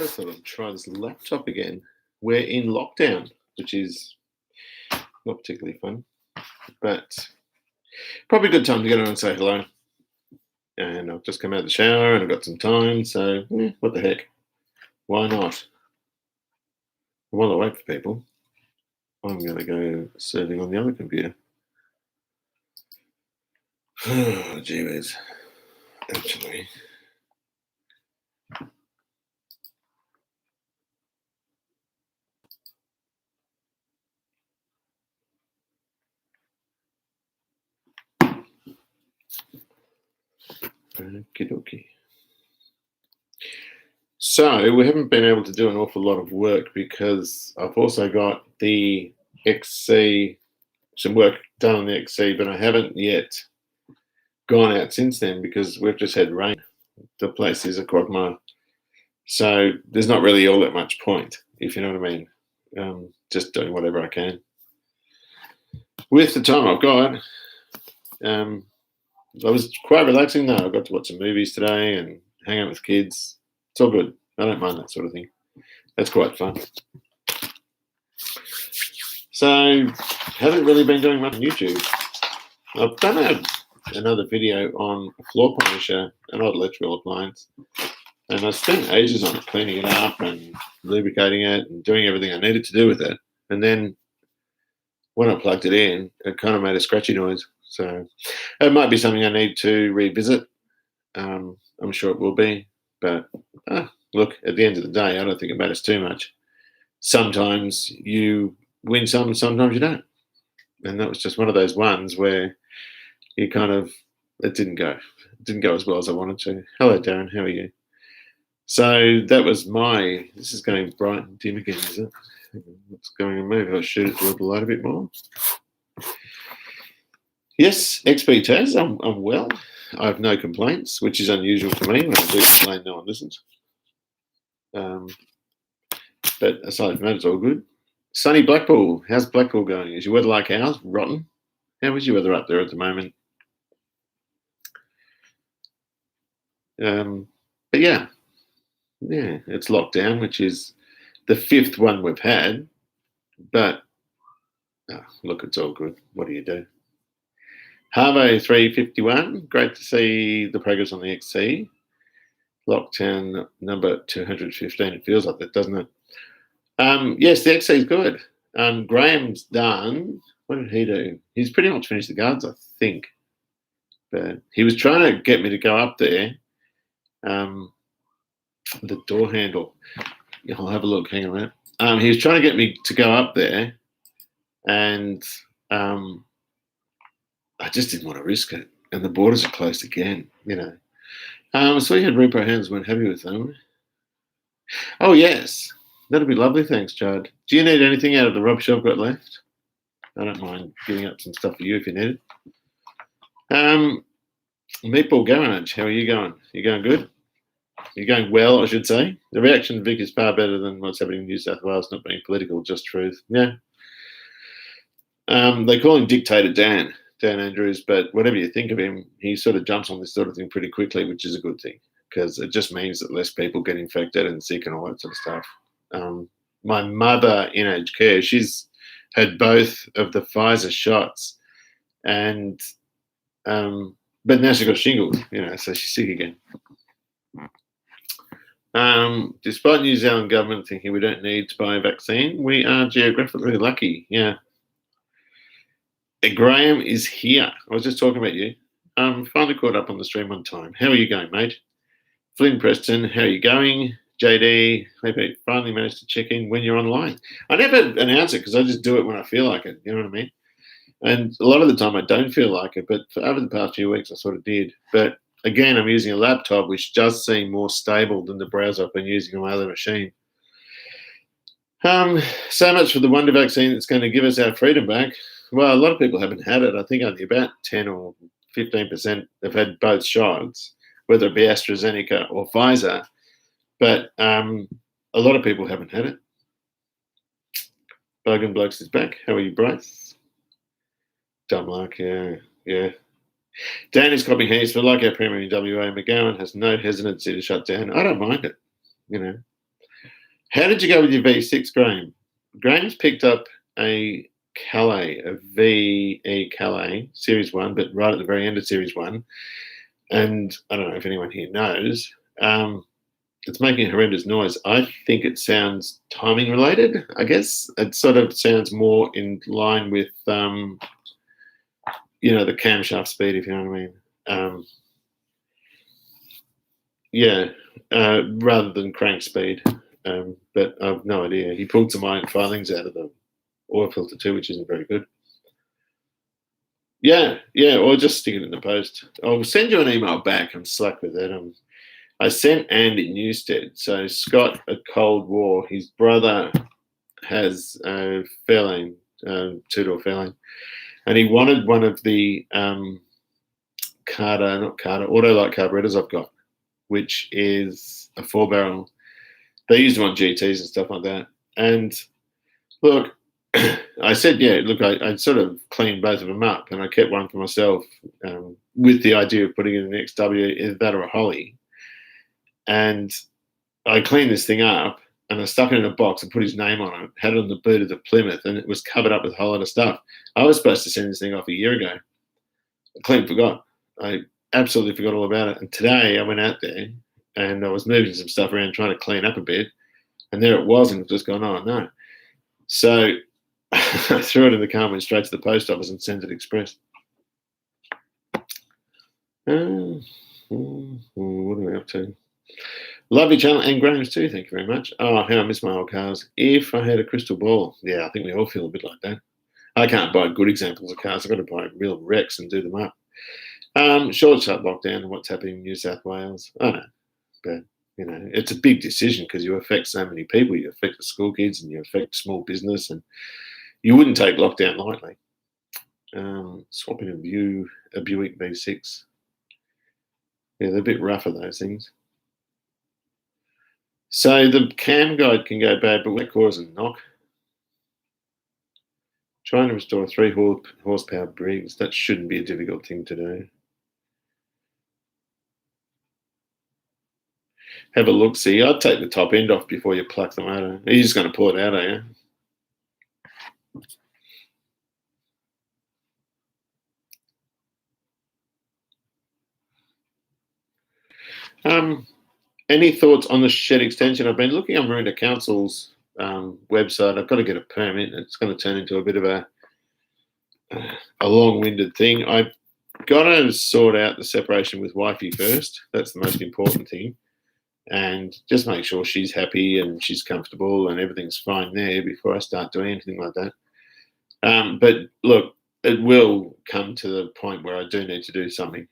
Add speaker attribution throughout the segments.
Speaker 1: I thought I'd try this laptop again. We're in lockdown, which is not particularly fun, but probably a good time to get on and say hello. And I've just come out of the shower and I've got some time, so what the heck? Why not? While I wait for people, I'm going to go surfing on the other computer. Oh, gee whiz. Actually. Okie dokie. So we haven't been able to do an awful lot of work because I've also got the XC, some work done on the XC, but I haven't yet gone out since then because we've just had rain. The place is a quagmire. So there's not really all that much point, if you know what I mean. Just doing whatever I can. With the time I've got, I was quite relaxing though. I got to watch some movies today and hang out with kids. It's all good. I don't mind that sort of thing. That's quite fun. So haven't really been doing much on YouTube. I've done another video on a floor polisher, an old electrical appliance, and I spent ages on it, cleaning it up and lubricating it and doing everything I needed to do with it. And then when I plugged it in, it kind of made a scratchy noise. So it might be something I need to revisit. I'm sure it will be. But look, at the end of the day, I don't think it matters too much. Sometimes you win some, sometimes you don't. And that was just one of those ones where you kind of, it didn't go as well as I wanted to. Hello, Darren, how are you? So that was this is going bright and dim again, is it? What's going on? Maybe I'll shoot it toward the light a bit more. Yes, XP Taz, I'm well. I have no complaints, which is unusual for me. When I do complain, no one listens. But aside from that, it's all good. Sunny Blackpool. How's Blackpool going? Is your weather like ours? Rotten? How is your weather up there at the moment? But yeah, it's locked down, which is the 5th one we've had. But look, it's all good. What do you do? Harvo 351. Great to see the progress on the XC. Lockdown number 215. It feels like that, doesn't it? Yes, the XC is good. Graham's done. What did he do? He's pretty much finished the guards, I think. But he was trying to get me to go up there. The door handle. I'll have a look. Hang on a minute. He was trying to get me to go up there, and I just didn't want to risk it. And the borders are closed again, you know. So you had repo hands, weren't happy with them. Oh, yes. That'd be lovely. Thanks, Chad. Do you need anything out of the rubbish I've got left? I don't mind giving up some stuff for you if you need it. Meatball Garage, how are you going? You going good? You're going well, I should say. The reaction, Vic, is far better than what's happening in New South Wales, not being political, just truth. Yeah. They call him Dictator Dan Andrews, but whatever you think of him, he sort of jumps on this sort of thing pretty quickly, which is a good thing because it just means that less people get infected and sick and all that sort of stuff. My mother in aged care, she's had both of the Pfizer shots, and but now she's got shingles, so she's sick again. Despite New Zealand government thinking we don't need to buy a vaccine, we are geographically lucky. Yeah. Graham is here. I was just talking about you. Finally caught up on the stream on time. How are you going, mate? Flynn Preston, how are you going? JD, maybe finally managed to check in when you're online. I never announce it because I just do it when I feel like it. You know what I mean? And a lot of the time I don't feel like it, but over the past few weeks I sort of did. But again, I'm using a laptop, which does seem more stable than the browser I've been using on my other machine. So much for the wonder vaccine that's going to give us our freedom back. Well, a lot of people haven't had it. I think only about 10 or 15% have had both shots, whether it be AstraZeneca or Pfizer. But a lot of people haven't had it. Bogan Blokes is back. How are you, Bryce? Dumb luck, yeah. Dan is copying hands like our Premier in WA. McGowan has no hesitancy to shut down. I don't mind it, How did you go with your V6, Graham? Graham's picked up a Calais, a VE Calais, Series 1, but right at the very end of Series 1. And I don't know if anyone here knows, it's making a horrendous noise. I think it sounds timing related, I guess. It sort of sounds more in line with, the camshaft speed, if you know what I mean. Rather than crank speed. But I've no idea. He pulled some iron filings out of the oil filter too, which isn't very good. Yeah, or just stick it in the post. I'll send you an email back. I'm slack with that. I sent Andy Newstead. So Scott at Cold War, his brother has a Fairlane, two-door Fairlane, and he wanted one of the Autolite carburetors I've got, which is a 4-barrel. They used them on GTs and stuff like that. And look, I said, I sort of cleaned both of them up, and I kept one for myself with the idea of putting in an XW, either that or a Holly. And I cleaned this thing up, and I stuck it in a box and put his name on it, had it on the boot of the Plymouth, and it was covered up with a whole lot of stuff. I was supposed to send this thing off a year ago. I clean forgot. I absolutely forgot all about it. And today I went out there, and I was moving some stuff around, trying to clean up a bit, and there it was, and it just gone, oh, no. So I threw it in the car, went straight to the post office and sent it express. What are we up to? Love your channel and Graham's too, thank you very much. Oh, how I miss my old cars. If I had a crystal ball. Yeah, I think we all feel a bit like that. I can't buy good examples of cars. I've got to buy real wrecks and do them up. Short lockdown and what's happening in New South Wales. I know, but it's a big decision because you affect so many people. You affect the school kids and you affect small business, and you wouldn't take lockdown lightly. Swapping a Buick V6. Yeah, they're a bit rougher, those things. So the cam guide can go bad, but that causes a knock. Trying to restore a 3 horsepower Briggs, that shouldn't be a difficult thing to do. Have a look, see. I'd take the top end off before you pluck the motor. You're just going to pull it out, are you? Any thoughts on the shed extension? I've been looking on Maroondah Council's website. I've got to get a permit. It's going to turn into a bit of a long-winded thing. I've got to sort out the separation with wifey first. That's the most important thing. And just make sure she's happy and she's comfortable and everything's fine there before I start doing anything like that. But look, it will come to the point where I do need to do something,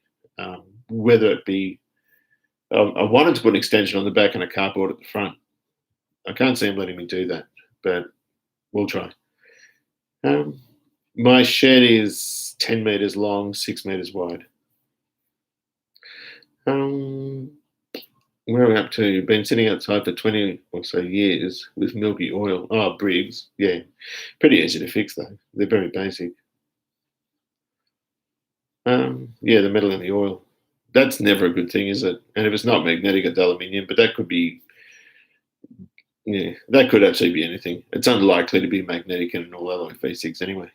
Speaker 1: whether it be I wanted to put an extension on the back and a carport at the front. I can't see him letting me do that, but we'll try. My shed is 10 metres long, 6 metres wide. Where are we up to? Been sitting outside for 20 or so years with milky oil. Oh, Briggs. Yeah. Pretty easy to fix, though. They're very basic. The metal in the oil. That's never a good thing, is it? And if it's not magnetic, it's aluminium, but that could be, that could actually be anything. It's unlikely to be magnetic in an all-alloy V6 anyway.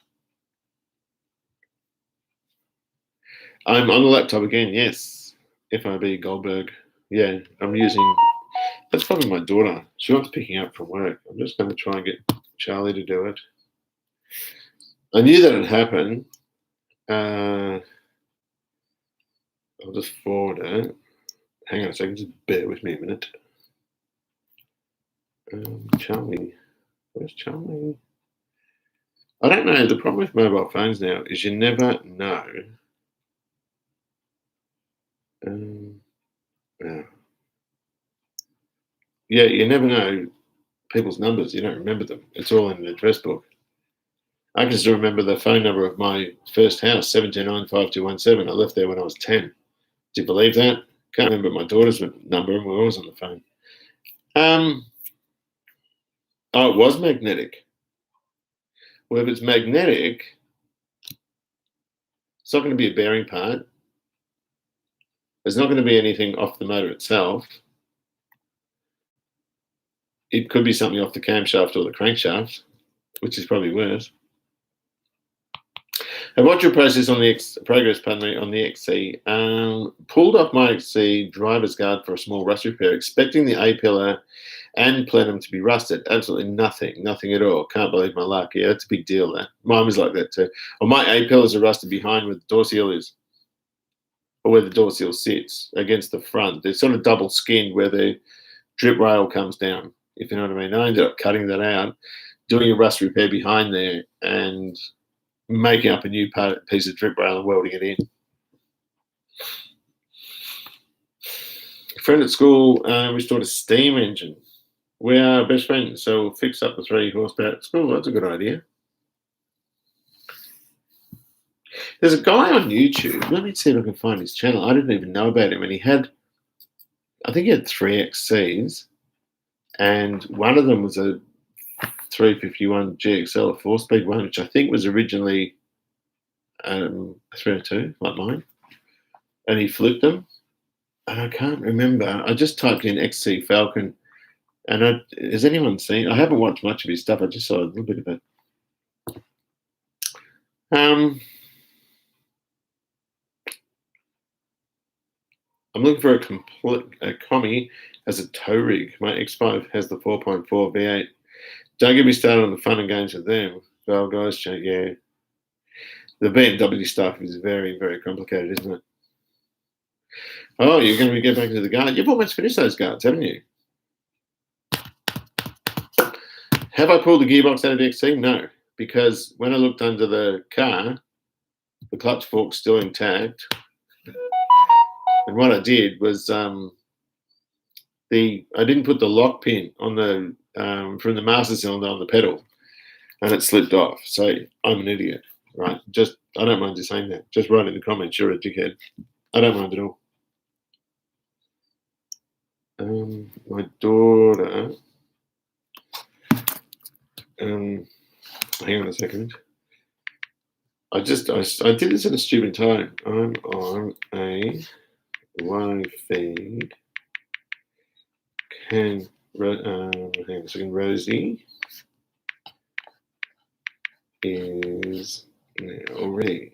Speaker 1: I'm on the laptop again, yes. FIB Goldberg. Yeah, I'm using, that's probably my daughter. She wants picking up from work. I'm just going to try and get Charlie to do it. I knew that would happen. I'll just forward it. Hang on a second, just bear with me a minute. Charlie, where's Charlie? I don't know. The problem with mobile phones now is you never know. You never know people's numbers. You don't remember them. It's all in an address book. I can still remember the phone number of my first house, 729-5217. I left there when I was 10. Do you believe that? Can't remember my daughter's number, and we're always on the phone. It was magnetic. Well, if it's magnetic, it's not going to be a bearing part. There's not going to be anything off the motor itself. it could be something off the camshaft or the crankshaft, which is probably worse. And what's your process on the progress, pardon me, on the XC? Pulled off my XC driver's guard for a small rust repair, expecting the A-pillar and plenum to be rusted. Absolutely nothing at all. Can't believe my luck. Yeah, that's a big deal, that. Mine was like that too. Well, my A-pillars are rusted behind where the door seal is, or where the door seal sits against the front. They're sort of double skinned where the drip rail comes down, if you know what I mean. I ended up cutting that out, doing a rust repair behind there, and making up a new piece of drip rail and welding it in. A friend at school restored a steam engine. We are best friends, so we'll fix up the 3 horsepower at school. That's a good idea. There's a guy on YouTube. Let me see if I can find his channel. I didn't even know about him. And I think he had 3 XCs. And one of them was a 351 GXL, a 4-speed one, which I think was originally a 302, like mine. And he flipped them. And I can't remember. I just typed in XC Falcon. And has anyone seen? I haven't watched much of his stuff. I just saw a little bit of it. I'm looking for a commie as a tow rig. My X5 has the 4.4 V8. Don't get me started on the fun and games with them. Well, guys, yeah. The BMW stuff is very, very complicated, isn't it? Oh, you're going to get back into the guard. You've almost finished those guards, haven't you? Have I pulled the gearbox out of the XC? No, because when I looked under the car, the clutch fork's still intact. And what I did was I didn't put the lock pin on the from the master cylinder on the pedal, and it slipped off. So I'm an idiot, right? I don't mind you saying that. Just write in the comments, you're a dickhead. I don't mind at all. My daughter. Hang on a second. I did this at a stupid time. I'm on a low feed. Hang on a second. Rosie is now ready.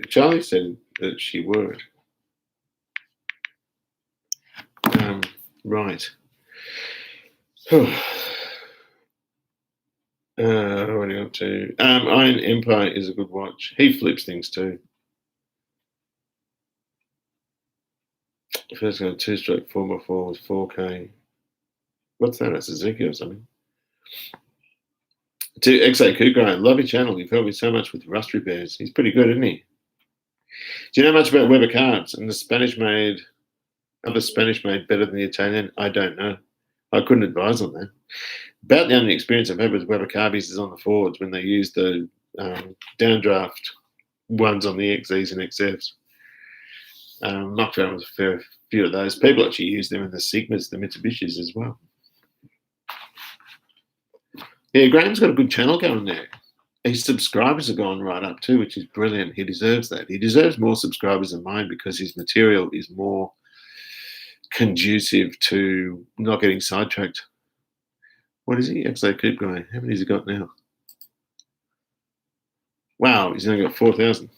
Speaker 1: Charlie said that she would. Right. What are you up to? Iron Empire is a good watch. He flips things too. First got a 2-stroke 4x4 with 4K. What's that? A Suzuki or something? To XA Kukrai, love your channel. You've helped me so much with rust repairs. He's pretty good, isn't he? Do you know much about Weber carbs and the Spanish made? Are the Spanish made better than the Italian? I don't know. I couldn't advise on that. About the only experience I've had with Weber carbies is on the Fords when they use the downdraft ones on the XEs and XFs. Mucked around with a fair few of those. People actually use them in the Sigmas, the Mitsubishis as well. Yeah, Graham's got a good channel going there. His subscribers have gone right up too, which is brilliant. He deserves that. He deserves more subscribers than mine because his material is more conducive to not getting sidetracked. What is he? XA Keep Guy. How many has he got now? Wow, he's only got 4,000.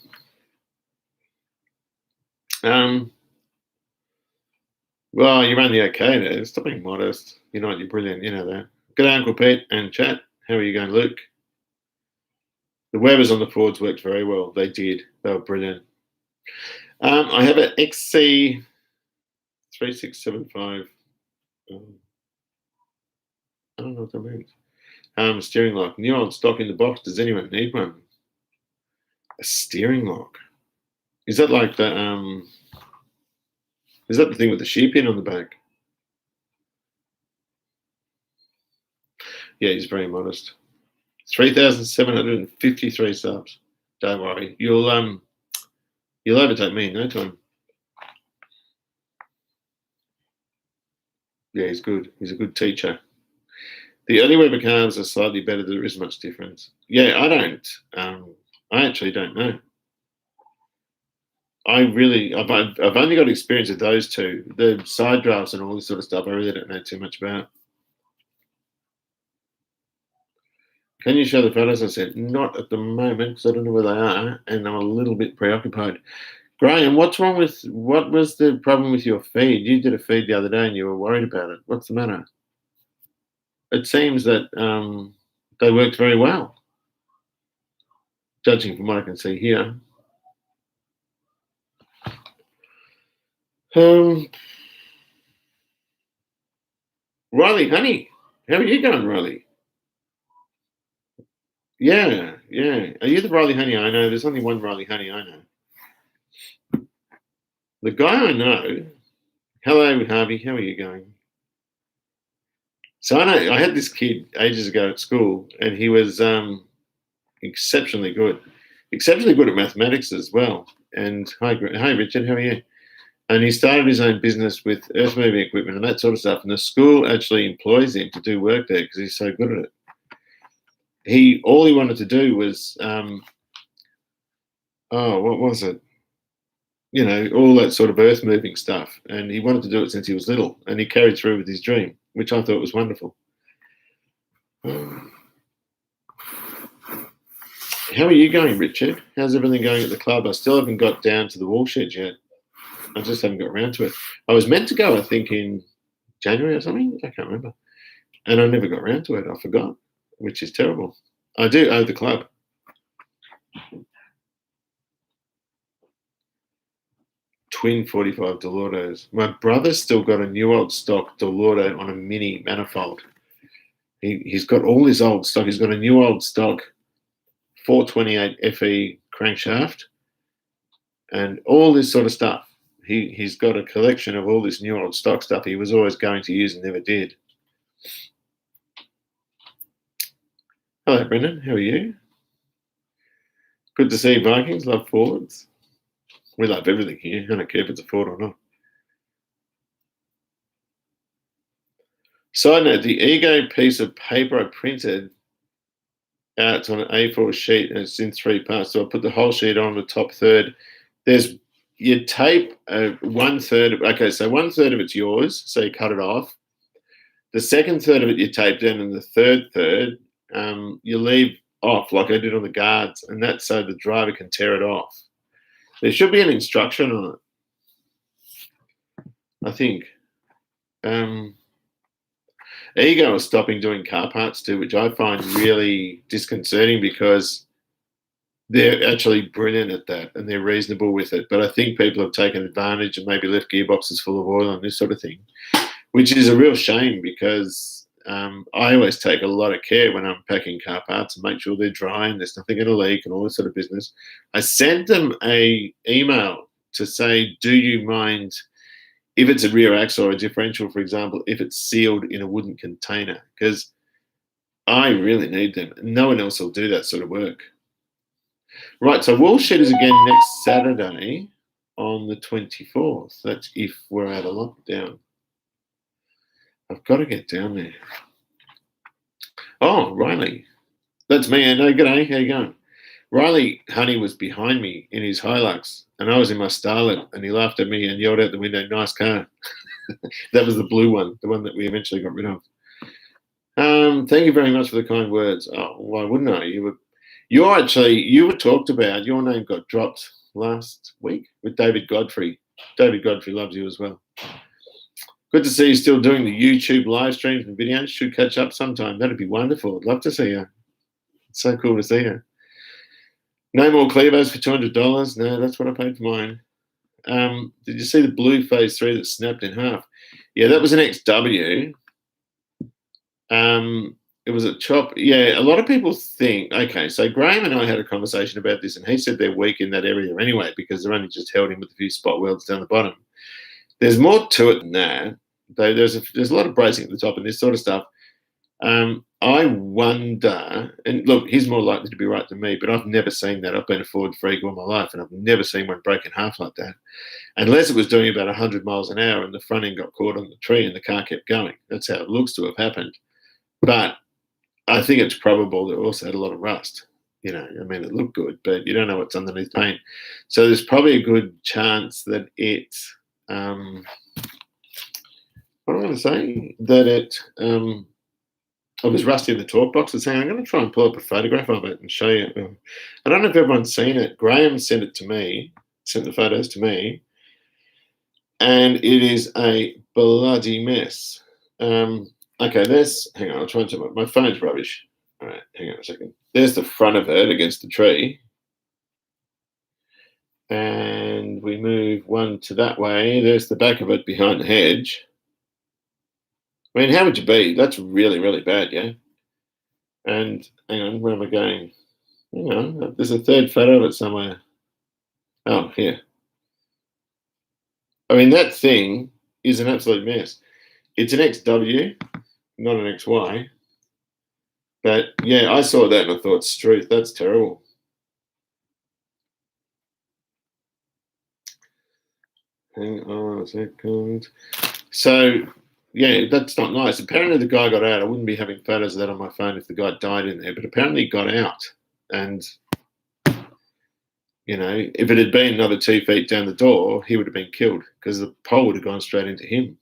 Speaker 1: Well, you're only okay there. Stop being modest. You're brilliant. You know that. Good day, Uncle Pete and chat. How are you going, Luke? The Webers on the Fords worked very well. They did. They were brilliant. I have an XC3675. I don't know what that means. Steering lock. New on stock in the box. Does anyone need one? A steering lock. Is that like the is that the thing with the sheep in on the back? Yeah, he's very modest. 3,753 subs. Don't worry. You'll overtake me in no time. Yeah, he's good. He's a good teacher. The early Weber carbs are slightly better. There isn't much difference. Yeah, I actually don't know. I've only got experience with those two. The side drafts and all this sort of stuff, I really don't know too much about. Can you show the photos? I said, not at the moment because I don't know where they are and I'm a little bit preoccupied. Graham, what was the problem with your feed? You did a feed the other day and you were worried about it. What's the matter? It seems that they worked very well, judging from what I can see here. Riley Honey, how are you going, Riley? Yeah. Are you the Riley Honey I know? There's only one Riley Honey I know. The guy I know, hello, Harvey, how are you going? So I had this kid ages ago at school, and he was exceptionally good at mathematics as well. And hi, Richard, how are you? And he started his own business with earth moving equipment and that sort of stuff. And the school actually employs him to do work there because he's so good at it. All he wanted to do was, what was it? You know, all that sort of earth moving stuff. And he wanted to do it since he was little, and he carried through with his dream, which I thought was wonderful. How are you going, Richard? How's everything going at the club? I still haven't got down to the wall shed yet. I just haven't got around to it. I was meant to go, I think, in January or something. I can't remember. And I never got around to it. I forgot, which is terrible. I do owe the club. Twin 45 Delordos. My brother's still got a new old stock Delordo on a mini manifold. He's got all his old stock. He's got a new old stock 428 FE crankshaft and all this sort of stuff. He's got a collection of all this new old stock stuff he was always going to use and never did. Hello, Brendan. How are you? Good to see you, Vikings. Love Fords. We love everything here. I don't care if it's a Ford or not. Side note, the Ego piece of paper I printed out, it's on an A4 sheet and it's in 3 parts. So I put the whole sheet on the top third. You tape 1/3. Okay, so 1/3 of it's yours, so you cut it off. The second third of it you tape down, and the third third you leave off, like I did on the guards, and that's so the driver can tear it off. There should be an instruction on it, I think. Ego is stopping doing car parts too, which I find really disconcerting because they're actually brilliant at that and they're reasonable with it. But I think people have taken advantage and maybe left gearboxes full of oil and this sort of thing, which is a real shame because I always take a lot of care when I'm packing car parts and make sure they're dry and there's nothing going to leak and all this sort of business. I sent them an email to say, do you mind if it's a rear axle or a differential, for example, if it's sealed in a wooden container? Because I really need them. No one else will do that sort of work. Right, so wall shed is again next Saturday on the 24th. That's if we're out of lockdown. I've got to get down there. Oh, Riley. That's me. No, g'day. How you going? Riley Honey was behind me in his Hilux, and I was in my Starlet, and he laughed at me and yelled out the window, nice car. That was the blue one, the one that we eventually got rid of. Thank you very much for the kind words. Oh, why wouldn't I? You were talked about. Your name got dropped last week with David Godfrey. David Godfrey loves you as well. Good to see you still doing the YouTube live streams and videos. Should catch up sometime. That'd be wonderful. I'd love to see you. It's so cool to see you. No more Clevos for $200. No, that's what I paid for mine. Did you see the blue phase 3 that snapped in half? Yeah, that was an XW. It was a chop. Yeah, a lot of people think, okay, so Graham and I had a conversation about this, and he said they're weak in that area anyway because they're only just held in with a few spot welds down the bottom. There's more to it than that. There's a lot of bracing at the top and this sort of stuff. I wonder, and look, he's more likely to be right than me, but I've never seen that. I've been a Ford freak all my life, and I've never seen one break in half like that, unless it was doing about 100 miles an hour and the front end got caught on the tree and the car kept going. That's how it looks to have happened. But I think it's probable that it also had a lot of rust. You know, I mean, it looked good, but you don't know what's underneath paint. So there's probably a good chance that it, what am I going to say? That it I was rusty in the talk box and saying, I'm going to try and pull up a photograph of it and show you. I don't know if everyone's seen it. Graham sent it to me, sent the photos to me, and it is a bloody mess. Okay, hang on, I'll try and tell my phone's rubbish. All right, hang on a second. There's the front of it against the tree. And we move one to that way. There's the back of it behind the hedge. I mean, how would you be? That's really, really bad, yeah? And hang on, where am I going? Hang on, there's a third photo of it somewhere. Oh, here. I mean, that thing is an absolute mess. It's an XW, not an XY. But yeah, I saw that and I thought, Struth, that's terrible. Hang on a second. So, yeah, that's not nice. Apparently, the guy got out. I wouldn't be having photos of that on my phone if the guy died in there, but apparently, he got out. And, you know, if it had been another 2 feet down the door, he would have been killed because the pole would have gone straight into him.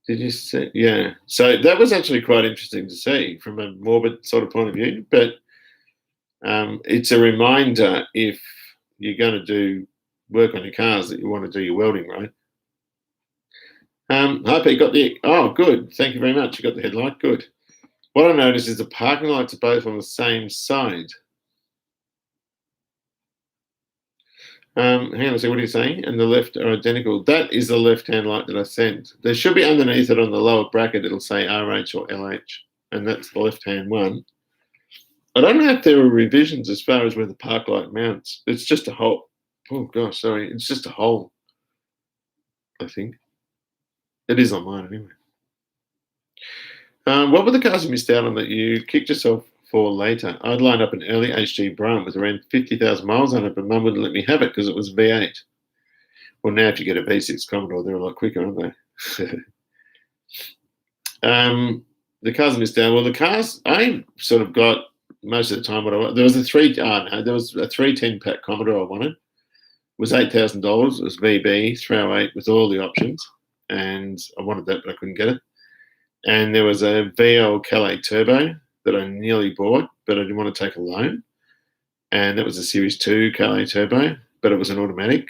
Speaker 1: Did you see? Yeah. So that was actually quite interesting to see from a morbid sort of point of view. But it's a reminder if you're going to do work on your cars that you want to do your welding right. Hi, Pete, got the. Oh, good. Thank you very much. You got the headlight. Good. What I noticed is the parking lights are both on the same side. Hang on a second. What are you saying? And the left are identical. That is the left-hand light that I sent. There should be underneath it on the lower bracket. It'll say RH or LH, and that's the left-hand one. I don't know if there are revisions as far as where the park light mounts. It's just a hole. Oh gosh, sorry. It's just a hole. I think it is on mine anyway. What were the cars you missed out on that you kicked yourself for later? I'd lined up an early HG Brougham with around 50,000 miles on it, but Mum wouldn't let me have it because it was V8. Well, now if you get a V6 Commodore, they're a lot quicker, aren't they? The cars I missed out. Well, the cars I sort of got most of the time what I wanted. There was a 310 pack Commodore I wanted. It was $8,000. It was VB 308 with all the options, and I wanted that, but I couldn't get it. And there was a VL Calais Turbo that I nearly bought, but I didn't want to take a loan. And that was a Series 2 Calais Turbo, but it was an automatic.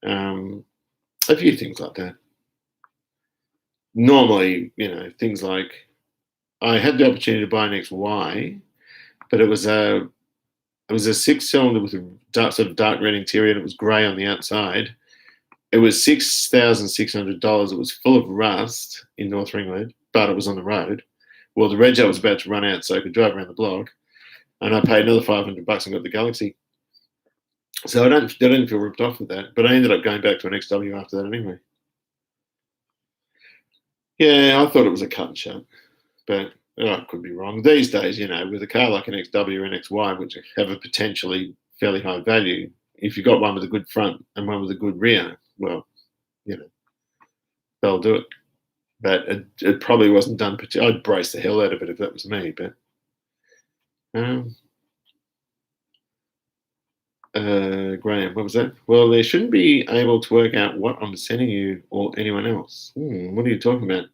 Speaker 1: A few things like that. Normally, you know, things like I had the opportunity to buy an XY, but it was a 6-cylinder with a sort of dark red interior, and it was grey on the outside. It was $6,600. It was full of rust in North Ringwood, but it was on the road. Well, the rego was about to run out, so I could drive around the block, and I paid another $500 and got the Galaxy. So I didn't feel ripped off with that, but I ended up going back to an XW after that anyway. Yeah, I thought it was a cut and shut, but I could be wrong. These days, you know, with a car like an XW or an XY, which have a potentially fairly high value, if you've got one with a good front and one with a good rear, well, you know, they'll do it. But it probably wasn't done. I'd brace the hell out of it if that was me. But Graham, what was that? Well, they shouldn't be able to work out what I'm sending you or anyone else. What are you talking about?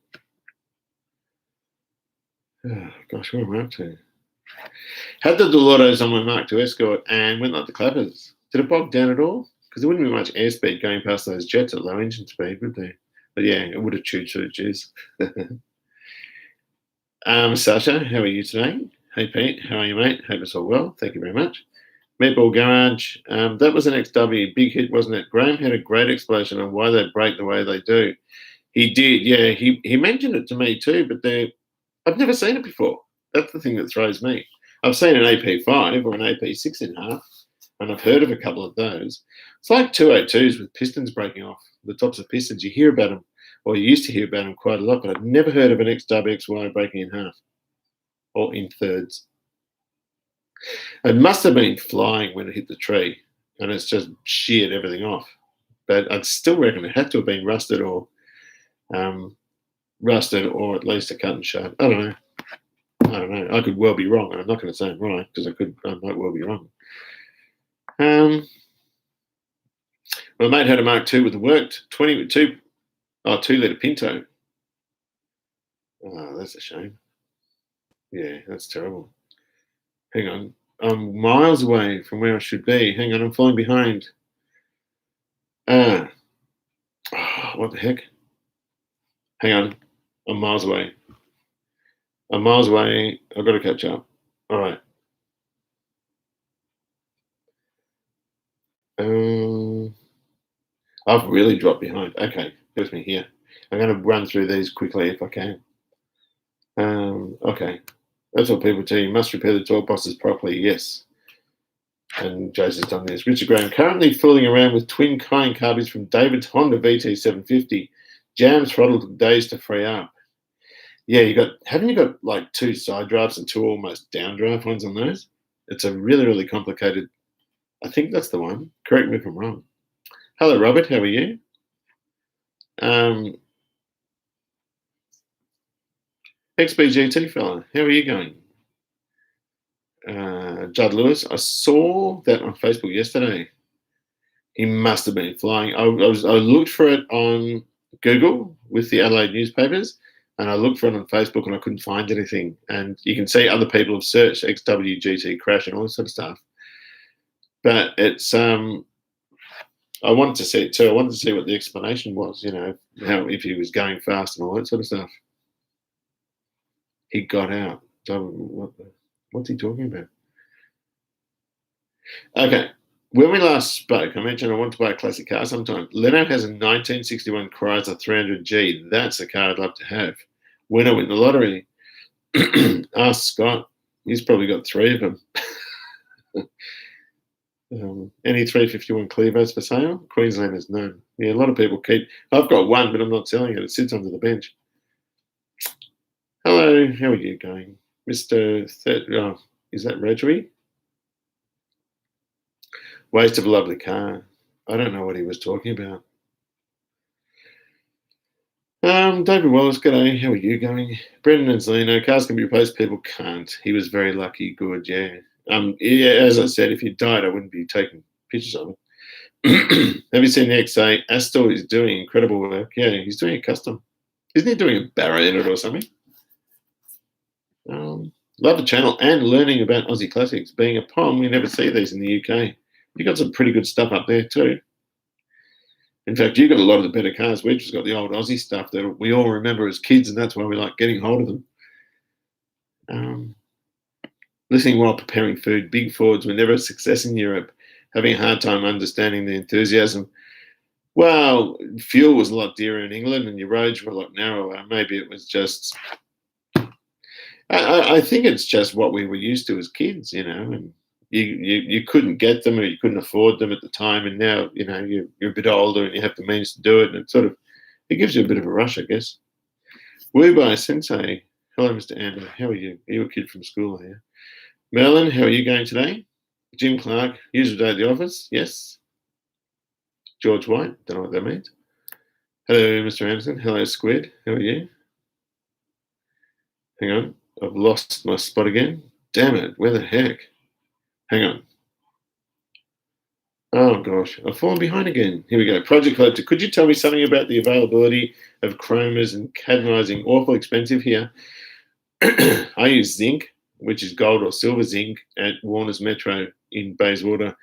Speaker 1: Oh, gosh, what am I up to? Had the Delautos on my Mark II Escort and went like the clappers. Did it bog down at all? Because there wouldn't be much airspeed going past those jets at low engine speed, would there? But yeah, it would have chewed through the juice. Sasha, how are you today? Hey Pete, how are you, mate? Hope it's all well. Thank you very much. Meatball Garage, that was an XW, big hit, wasn't it? Graham had a great explanation on why they break the way they do. He did, yeah. He mentioned it to me too, but I've never seen it before. That's the thing that throws me. I've seen an AP5 or an AP6.5, and I've heard of a couple of those. It's like 202s with pistons breaking off, the tops of pistons. You hear about them, or you used to hear about them quite a lot, but I've never heard of an XWXY breaking in half or in thirds. It must have been flying when it hit the tree, and it's just sheared everything off. But I'd still reckon it had to have been rusted or at least a cut and shut. I don't know. I could well be wrong, and I'm not going to say I'm right because I might well be wrong. My mate had a Mark II with the worked 2-litre Pinto. Oh, that's a shame. Yeah, that's terrible. Hang on. I'm miles away from where I should be. Hang on, I'm falling behind. Ah, what the heck? Hang on. I'm miles away. I'm miles away. I've got to catch up. All right. Um, I've really dropped behind. Okay, there's me here. I'm going to run through these quickly if I can. Okay. That's what people tell you. Must repair the tool boxes properly. Yes. And Joseph's done this. Richard Graham currently fooling around with twin Cayenne carbines from David's Honda VT750. Jams throttle took days to free up. Yeah, haven't you got like two side drafts and two almost down draft ones on those? It's a really, really complicated. I think that's the one. Correct me if I'm wrong. Hello, Robert. How are you? Um, XBGT fella, how are you going? Judd Lewis, I saw that on Facebook yesterday. He must have been flying. I looked for it on Google with the Adelaide newspapers, and I looked for it on Facebook, and I couldn't find anything. And you can see other people have searched XWGT crash and all this sort of stuff. But it's I wanted to see it too. I wanted to see what the explanation was. You know, how if he was going fast and all that sort of stuff. He got out. So what's he talking about? Okay. When we last spoke, I mentioned I want to buy a classic car sometime. Leno has a 1961 Chrysler 300G. That's a car I'd love to have. When I win the lottery, ask Scott. He's probably got three of them. Any 351 Clevos for sale? Queenslanders, no. Yeah, a lot of people keep. I've got one, but I'm not selling it. It sits under the bench. Hello, how are you going? Mr. Is that Redgery? Waste of a lovely car. I don't know what he was talking about. David Wallace, g'day. How are you going? Brendan and Zelino, cars can be replaced, people can't. He was very lucky, good, yeah. Yeah, as I said, if he died, I wouldn't be taking pictures of it. Have you seen the XA? Astor is doing incredible work. Yeah, he's doing a custom. Isn't he doing a barrow in it or something? Love the channel and learning about Aussie classics. Being a POM, we never see these in the UK. You got some pretty good stuff up there too. In fact, you got a lot of the better cars. We've just got the old Aussie stuff that we all remember as kids, and that's why we like getting hold of them. Listening while preparing food. Big Fords were never a success in Europe. Having a hard time understanding the enthusiasm. Well, fuel was a lot dearer in England, and your roads were a lot narrower. Maybe it was just. I think it's just what we were used to as kids, you know, and you couldn't get them or you couldn't afford them at the time, and now you know you're a bit older and you have the means to do it, and it gives you a bit of a rush, I guess. Wubai Sensei, hello, Mr. Andrew, how are you? Are you a kid from school here? Merlin, how are you going today? Jim Clark, usual day at the office, yes. George White, don't know what that means. Hello, Mr. Anderson. Hello, Squid, how are you? Hang on, I've lost my spot again. Damn it, where the heck? Hang on. Oh gosh, I've fallen behind again. Here we go. Project Collector. Could you tell me something about the availability of chromers and cadmizing? Awful expensive here. I use zinc, which is gold or silver zinc, at Warner's Metro in Bayswater.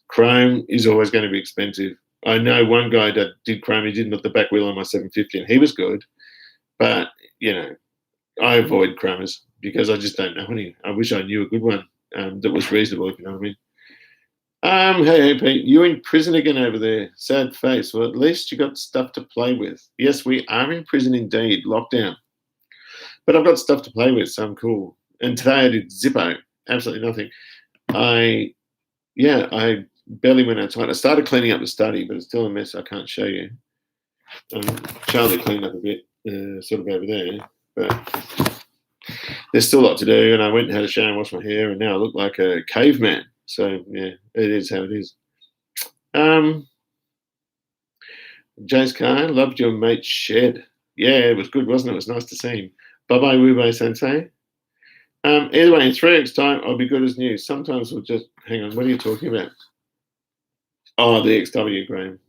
Speaker 1: Chrome is always going to be expensive. I know one guy that did chrome. He did the back wheel on my 750, and he was good. But you know, I avoid chromers because I just don't know any. I wish I knew a good one that was reasonable, if you know what I mean. Hey Pete, you in prison again over there? Sad face. Well, at least you got stuff to play with. Yes, we are in prison indeed, lockdown. But I've got stuff to play with, so I'm cool. And today I did Zippo, absolutely nothing. I barely went outside. I started cleaning up the study, but it's still a mess. I can't show you. Charlie cleaned up a bit, sort of over there, but there's still a lot to do. And I went and had a shower and washed my hair, and now I look like a caveman. So yeah, it is how it is. Jace Khan, loved your mate Shed. Yeah, it was good, wasn't it? It was nice to see him. Bye bye, Wubei Sensei. Either way, in 3 weeks' time, I'll be good as new. Sometimes we'll just hang on. What are you talking about? Oh, the XW, Graham.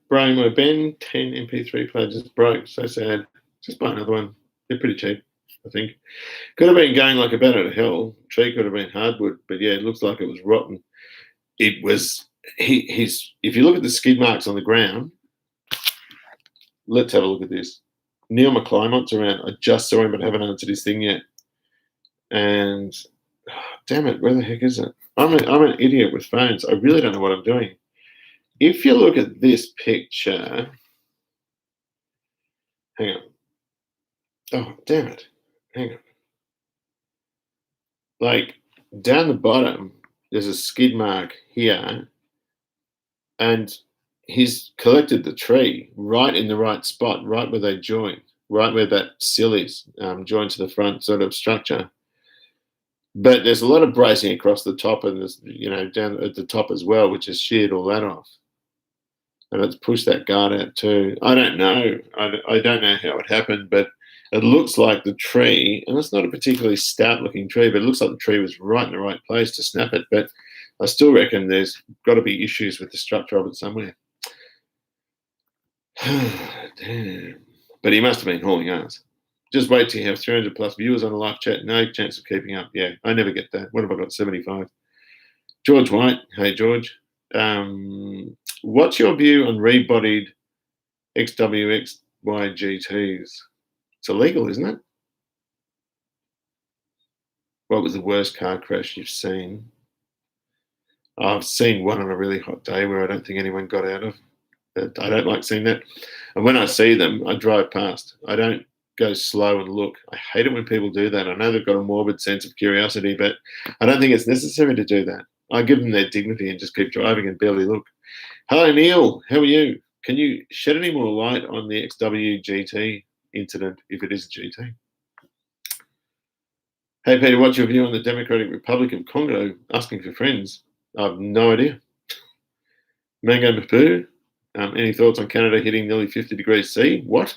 Speaker 1: Brian, my Ben 10 MP3 player just broke. So sad. Just buy another one. They're pretty cheap. I think. Could have been going like a bat out of hell. Tree could have been hardwood, but yeah, it looks like it was rotten. It was. He's. If you look at the skid marks on the ground, let's have a look at this. Neil McClymont's around. I just saw him, but haven't answered his thing yet. And damn it, where the heck is it? I'm an idiot with phones. I really don't know what I'm doing. If you look at this picture, hang on. Oh, damn it. Hang on. Like down the bottom, there's a skid mark here, and he's collected the tree right in the right spot, right where they join, right where that sill is, joined to the front sort of structure. But there's a lot of bracing across the top, and there's down at the top as well, which has sheared all that off, and it's pushed that guard out too. I don't know. I don't know how it happened, but it looks like the tree, and it's not a particularly stout-looking tree, but it looks like the tree was right in the right place to snap it. But I still reckon there's got to be issues with the structure of it somewhere. Damn. But he must have been hauling ass. Just wait till you have 300 plus viewers on a live chat. No chance of keeping up. Yeah, I never get that. What have I got? 75. George White. Hey, George. What's your view on rebodied XWXY GTs? It's illegal, isn't it? What was the worst car crash you've seen? I've seen one on a really hot day where I don't think anyone got out of. I don't like seeing that. And when I see them, I drive past. I don't go slow and look. I hate it when people do that. I know they've got a morbid sense of curiosity, but I don't think it's necessary to do that. I give them their dignity and just keep driving and barely look. Hello, Neil. How are you? Can you shed any more light on the XW GT incident, if it is a GT? Hey, Peter, what's your view on the Democratic Republic of Congo asking for friends? I have no idea. Mango Mapu, any thoughts on Canada hitting nearly 50 degrees C? What?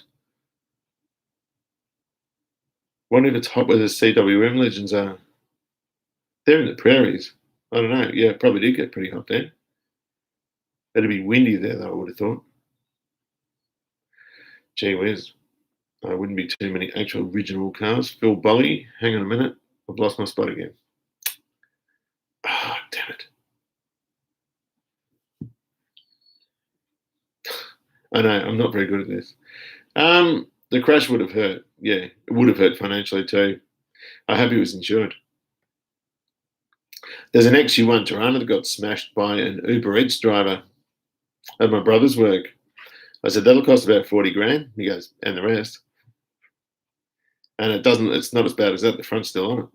Speaker 1: Wonder if it's hot where the CWM legends are. They're in the prairies. I don't know. Yeah, it probably did get pretty hot there. It'd be windy there, though, I would have thought. Gee whiz. Wouldn't be too many actual original cars. Phil Bully, hang on a minute. I've lost my spot again. Ah, damn it. I know, I'm not very good at this. The crash would have hurt. Yeah, it would have hurt financially too. I hope he was insured. There's an XU1 Tirana that got smashed by an Uber Eats driver at my brother's work. I said, that'll cost about 40 grand. He goes, and the rest. And it's not as bad as that. The front's still on it.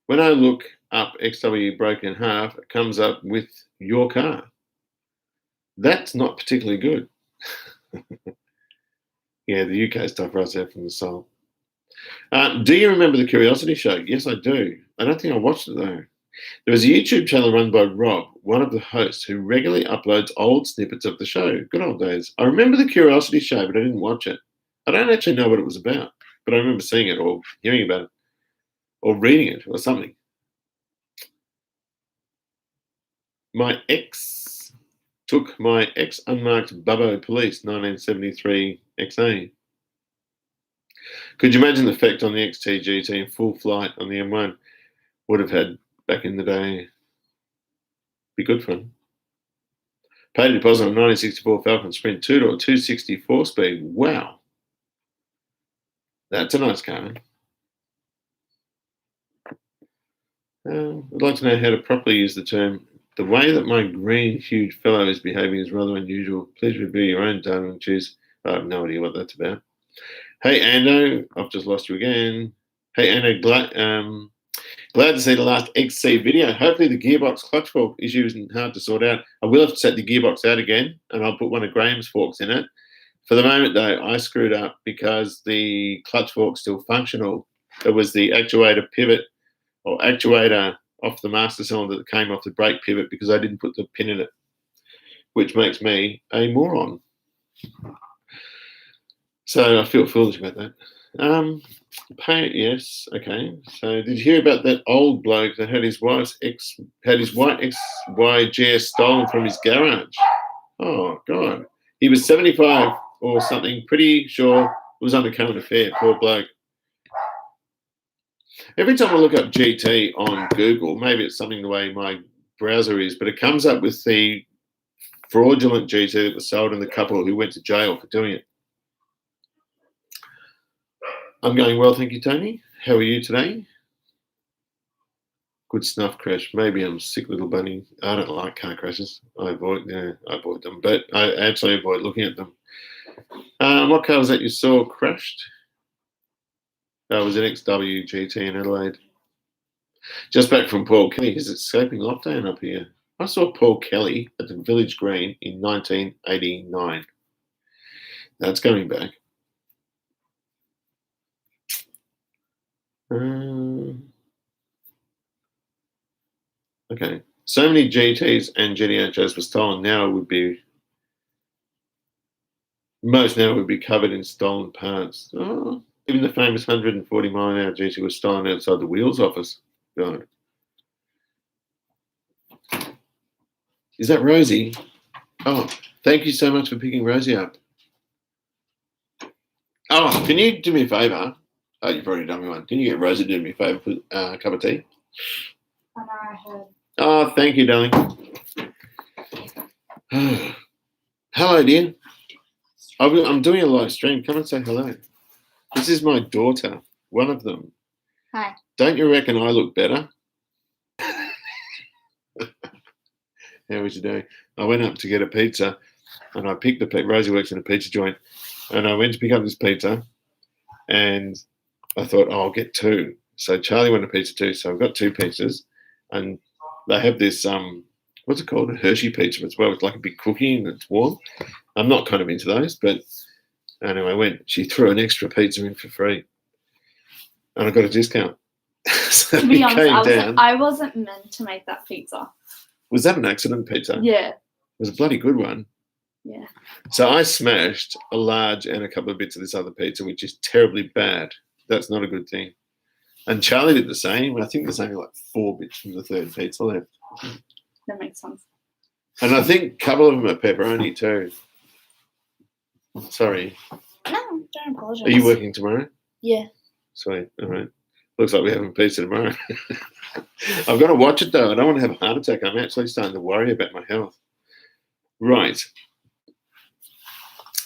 Speaker 1: When I look up XW broken in half, it comes up with your car. That's not particularly good. Yeah, the UK stuff runs out from the soul. Do you remember the Curiosity Show? Yes, I do. I don't think I watched it, though. There was a YouTube channel run by Rob, one of the hosts, who regularly uploads old snippets of the show. Good old days. I remember the Curiosity Show, but I didn't watch it. I don't actually know what it was about, but I remember seeing it or hearing about it or reading it or something. My ex took my ex-unmarked Bubbo Police 1973 XA. Could you imagine the effect on the XT GT in full flight on the M1 would have had back in the day? Be good fun. Paid a deposit on a 1964 Falcon Sprint 2-door 264 speed. Wow. That's a nice car. I'd like to know how to properly use the term. The way that my green, huge fellow is behaving is rather unusual. Please review your own data and choose. I have no idea what that's about. Hey, Ando. I've just lost you again. Hey, Ando. Glad to see the last XC video. Hopefully the gearbox clutch fork issue isn't hard to sort out. I will have to set the gearbox out again, and I'll put one of Graham's forks in it. For the moment, though, I screwed up because the clutch fork's still functional. It was the actuator pivot or actuator off the master cylinder that came off the brake pivot because I didn't put the pin in it, which makes me a moron. So I feel foolish about that. Yes, okay. So did you hear about that old bloke that had his white XYGS stolen from his garage? Oh God, he was 75 or something. Pretty sure was under current affair. Poor bloke. Every time I look up GT on Google, maybe it's something the way my browser is, but it comes up with the fraudulent GT that was sold and the couple who went to jail for doing it. I'm going well, thank you, Tony. How are you today? Good snuff crash. Maybe I'm a sick little bunny. I don't like car crashes. I avoid them, but I actually avoid looking at them. What car was that you saw crashed? That was an XW GT in Adelaide. Just back from Paul Kelly. Is it escaping lockdown up here? I saw Paul Kelly at the Village Green in 1989. That's going back. Okay. So many GTs and GTHs were stolen. Now it would be most now would be covered in stolen parts. Oh, even the famous 140 mile an hour GT was stolen outside the Wheels office. God. Is that Rosie? Oh, thank you so much for picking Rosie up. Oh, can you do me a favour? Oh, you've already done me one. Can you get Rosie to do me a favour for a cup of tea?
Speaker 2: I know, I heard.
Speaker 1: Oh, thank you, darling. Hello, dear. I'm doing a live stream. Come and say hello. This is my daughter, one of them.
Speaker 2: Hi.
Speaker 1: Don't you reckon I look better? How was your day? I went up to get a pizza and I picked the pizza. Rosie works in a pizza joint. And I went to pick up this pizza and I thought, oh, I'll get two. So Charlie wanted a pizza too. So I've got two pizzas and they have this, what's it called? A Hershey pizza as well. It's like a big cookie and it's warm. I'm not kind of into those, but anyway, she threw an extra pizza in for free and I got a discount. So
Speaker 2: to be honest, I wasn't meant to make that pizza.
Speaker 1: Was that an accident pizza?
Speaker 2: Yeah.
Speaker 1: It was a bloody good one.
Speaker 2: Yeah.
Speaker 1: So I smashed a large and a couple of bits of this other pizza, which is terribly bad. That's not a good thing. And Charlie did the same. I think there's only like 4 bits from the third pizza left.
Speaker 2: That makes sense.
Speaker 1: And I think a couple of them are pepperoni too. Sorry.
Speaker 2: No, don't apologize.
Speaker 1: Are you working tomorrow?
Speaker 2: Yeah.
Speaker 1: Sweet. All right. Looks like we're having pizza tomorrow. I've got to watch it though. I don't want to have a heart attack. I'm actually starting to worry about my health. Right.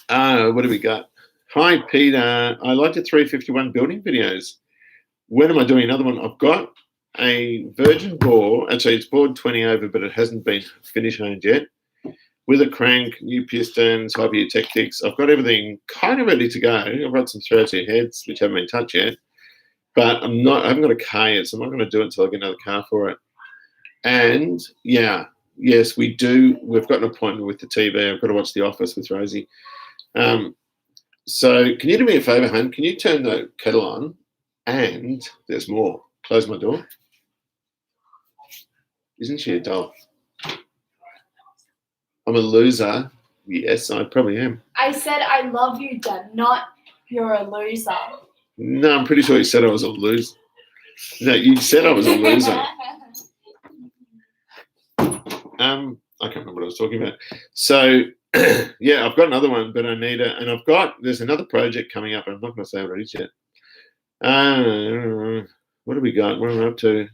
Speaker 1: What do we got? Hi, Peter. I like the 351 building videos. When am I doing another one? I've got a virgin bore. Actually, it's bored 20 over, but it hasn't been finish honed yet. With a crank, new pistons, Hyper-Eutectics. I've got everything kind of ready to go. I've got some 32 heads, which haven't been touched yet. But I haven't got a car yet, so I'm not going to do it until I get another car for it. And yeah, yes, we do. We've got an appointment with the TV. I've got to watch The Office with Rosie. So can you do me a favour, hun? Can you turn the kettle on? And there's more. Close my door. Isn't she a doll? I'm a loser. Yes, I probably am.
Speaker 2: I said I love you, Dad, not you're a loser.
Speaker 1: No, I'm pretty sure you said I was a loser. No, you said I was a loser. I can't remember what I was talking about. So, yeah, I've got another one, but I need it. And there's another project coming up. I'm not going to say what it is yet. What have we got? What am I up to?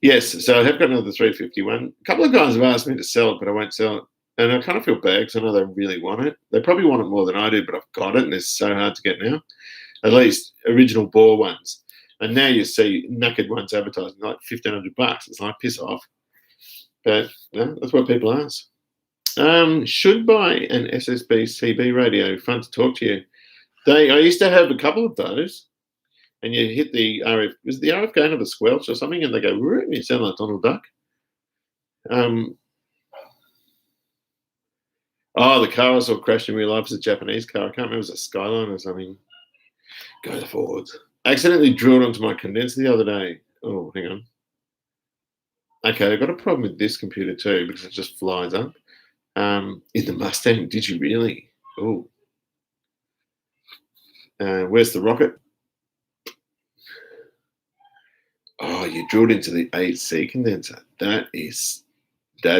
Speaker 1: Yes, so I have got another 351. A couple of guys have asked me to sell it, but I won't sell it. And I kind of feel bad because I know they really want it. They probably want it more than I do, but I've got it, and it's so hard to get now. At least original bore ones. And now you see knackered ones advertising like $1,500. It's like, piss off. But that's what people ask. Should buy an SSB CB radio. Fun to talk to you. I used to have a couple of those. And you hit the RF. Was the RF going to the squelch or something? And they go, and you sound like Donald Duck. The car I saw crashed in real life was a Japanese car. I can't remember. It was a Skyline or something. Go forward. I accidentally drilled onto my condenser the other day. Oh, hang on. Okay, I've got a problem with this computer too because it just flies up. In the Mustang, did you really? Oh. Where's the rocket? Oh, you drilled into the 8C condenser. That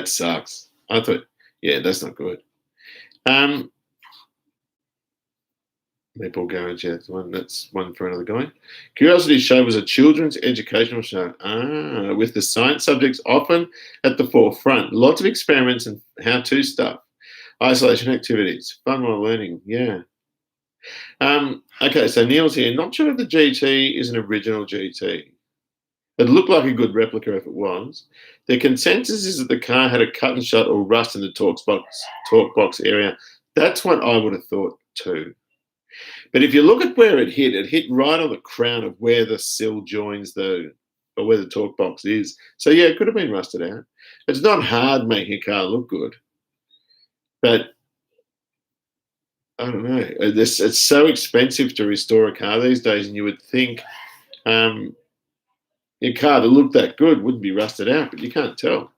Speaker 1: sucks. I thought, yeah, that's not good. Maple Garage, yeah, that's one for another guy. Curiosity Show was a children's educational show. With the science subjects often at the forefront. Lots of experiments and how-to stuff. Isolation activities. Fun while learning, yeah. Okay, so Neil's here. Not sure if the GT is an original GT. It looked like a good replica if it was. The consensus is that the car had a cut and shut or rust in the talk box area. That's what I would have thought too. But if you look at where it hit right on the crown of where the sill joins or where the talk box is. So yeah, it could have been rusted out. It's not hard making a car look good, but I don't know. It's so expensive to restore a car these days, and you would think your car to look that good wouldn't be rusted out, but you can't tell.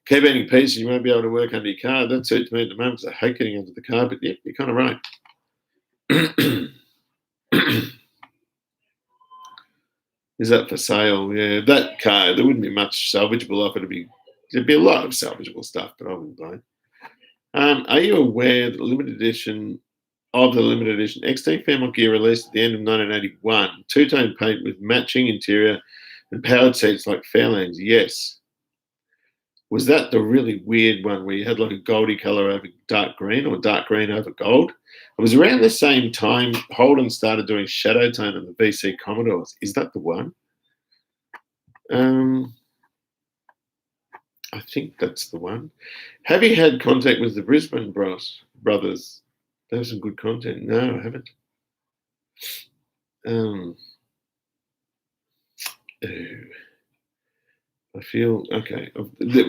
Speaker 1: Keep eating pizza, you won't be able to work under your car. That suits me at the moment because I hate getting under the car, but yeah, you're kind of right. Is that for sale? Yeah, that car, there wouldn't be much salvageable off it. There'd be a lot of salvageable stuff, but I wouldn't buy it. Are you aware that the limited edition XT Fairmont gear released at the end of 1981, two-tone paint with matching interior and powered seats like Fairlanes? Yes. Was that the really weird one where you had like a goldy colour over dark green or dark green over gold? It was around the same time Holden started doing shadow tone on the VC Commodores. Is that the one? I think that's the one. Have you had contact with the Brisbane brothers? They have some good content. No, I haven't. I feel okay.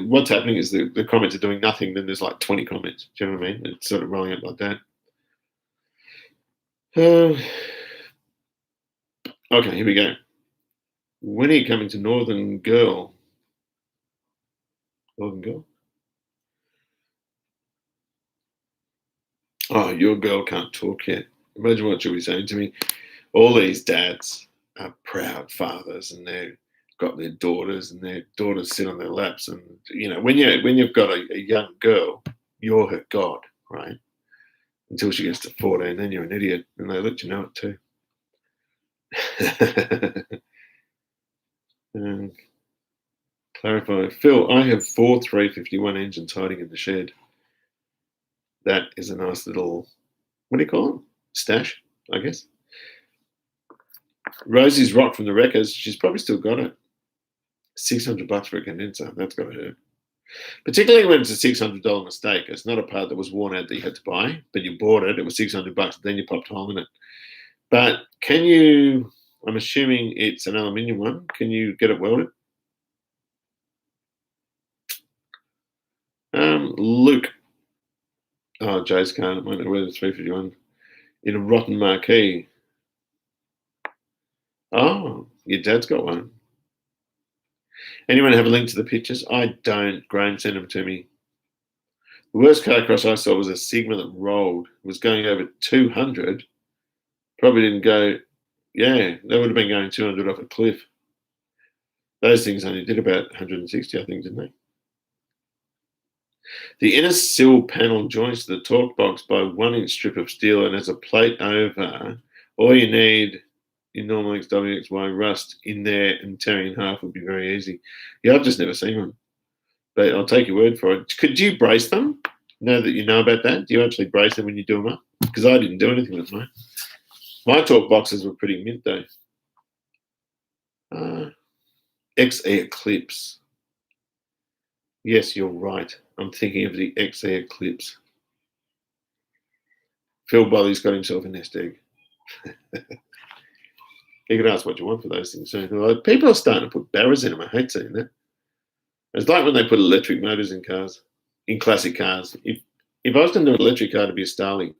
Speaker 1: What's happening is the comments are doing nothing. Then there's like 20 comments. Do you know what I mean? It's sort of rolling up like that. Okay, here we go. When are you coming to Northern Girl? Northern Girl? Oh, your girl can't talk yet. Imagine what she'll be saying to me. All these dads are proud fathers, and they've got their daughters, and their daughters sit on their laps. And you know, when you've got a young girl, you're her god, right? Until she gets to 14, then you're an idiot, and they let you know it too. Clarify, Phil. I have 4 351 engines hiding in the shed. That is a nice little, what do you call it? Stash, I guess. Rosie's rock from the Wreckers. She's probably still got it. $600 for a condenser. That's got to hurt. Particularly when it's a $600 mistake. It's not a part that was worn out that you had to buy, but you bought it. It was $600. Then you popped a hole in it. But can you? I'm assuming it's an aluminium one. Can you get it welded? Luke. Oh, Jay's car. I might know where the 351 in a rotten marquee. Oh, your dad's got one. Anyone have a link to the pictures? I don't. Graham sent them to me. The worst car crash I saw was a Sigma that rolled. It was going over 200. Probably didn't go. Yeah, they would have been going 200 off a cliff. Those things only did about 160, I think, didn't they? The inner sill panel joins the torque box by 1-inch strip of steel and has a plate over. All you need in normal XWXY rust in there and tearing in half would be very easy. Yeah, I've just never seen one, but I'll take your word for it. Could you brace them? Now that you know about that, do you actually brace them when you do them up? Because I didn't do anything with mine. My torque boxes were pretty mint though. XE Eclipse. Yes, you're right. I'm thinking of the XE Eclipse. Phil Bolly's got himself a nest egg. You can ask what you want for those things. So people are starting to put barras in them. I hate seeing that. It's like when they put electric motors in cars, in classic cars. If I was going to do an electric car, it'd be a Starling.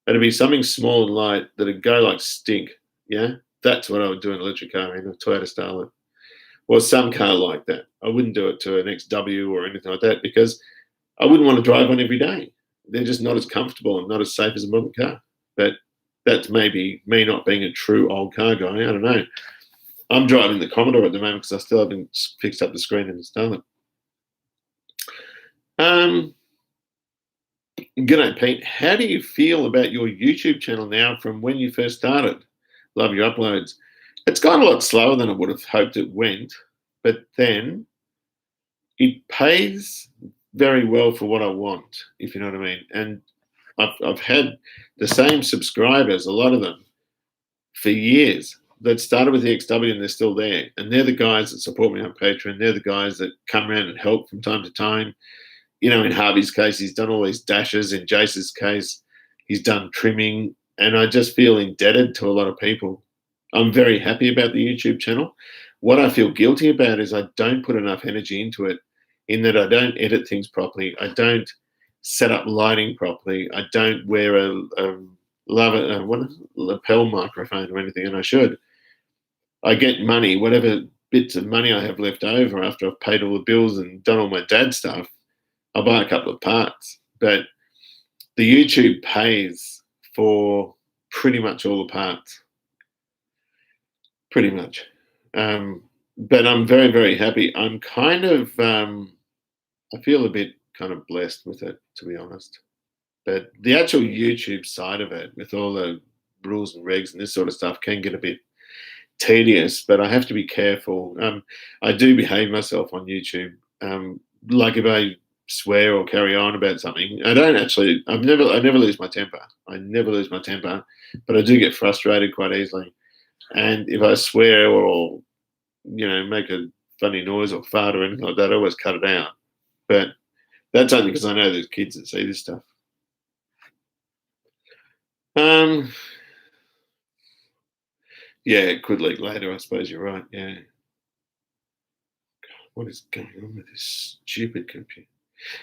Speaker 1: It'd be something small and light that'd go like stink. Yeah, that's what I would do in an electric car in a Toyota Starlet. Or some car like that. I wouldn't do it to an XW or anything like that because I wouldn't want to drive one every day. They're just not as comfortable and not as safe as a modern car. But that's maybe me not being a true old car guy. I don't know. I'm driving the Commodore at the moment because I still haven't fixed up the screen and installed it. G'day, Pete. How do you feel about your YouTube channel now from when you first started? Love your uploads. It's gone a lot slower than I would have hoped it went, but then it pays very well for what I want, if you know what I mean. And I've had the same subscribers, a lot of them, for years that started with the XW and they're still there. And they're the guys that support me on Patreon. They're the guys that come around and help from time to time. You know, in Harvey's case, he's done all these dashes. In Jace's case, he's done trimming. And I just feel indebted to a lot of people. I'm very happy about the YouTube channel. What I feel guilty about is I don't put enough energy into it, in that I don't edit things properly. I don't set up lighting properly. I don't wear a lapel microphone or anything, and I should. I get money, whatever bits of money I have left over after I've paid all the bills and done all my dad stuff, I'll buy a couple of parts. But the YouTube pays for pretty much all the parts. Pretty much. But I'm very, very happy. I'm kind of, I feel a bit kind of blessed with it, to be honest. But the actual YouTube side of it, with all the rules and regs and this sort of stuff, can get a bit tedious, but I have to be careful. I do behave myself on YouTube. Like if I swear or carry on about something, I never lose my temper. I never lose my temper, but I do get frustrated quite easily. And if I swear or, you know, make a funny noise or fart or anything like that, I always cut it out. But that's only because I know there's kids that see this stuff. Yeah, it could leak later. I suppose you're right. Yeah. God, what is going on with this stupid computer?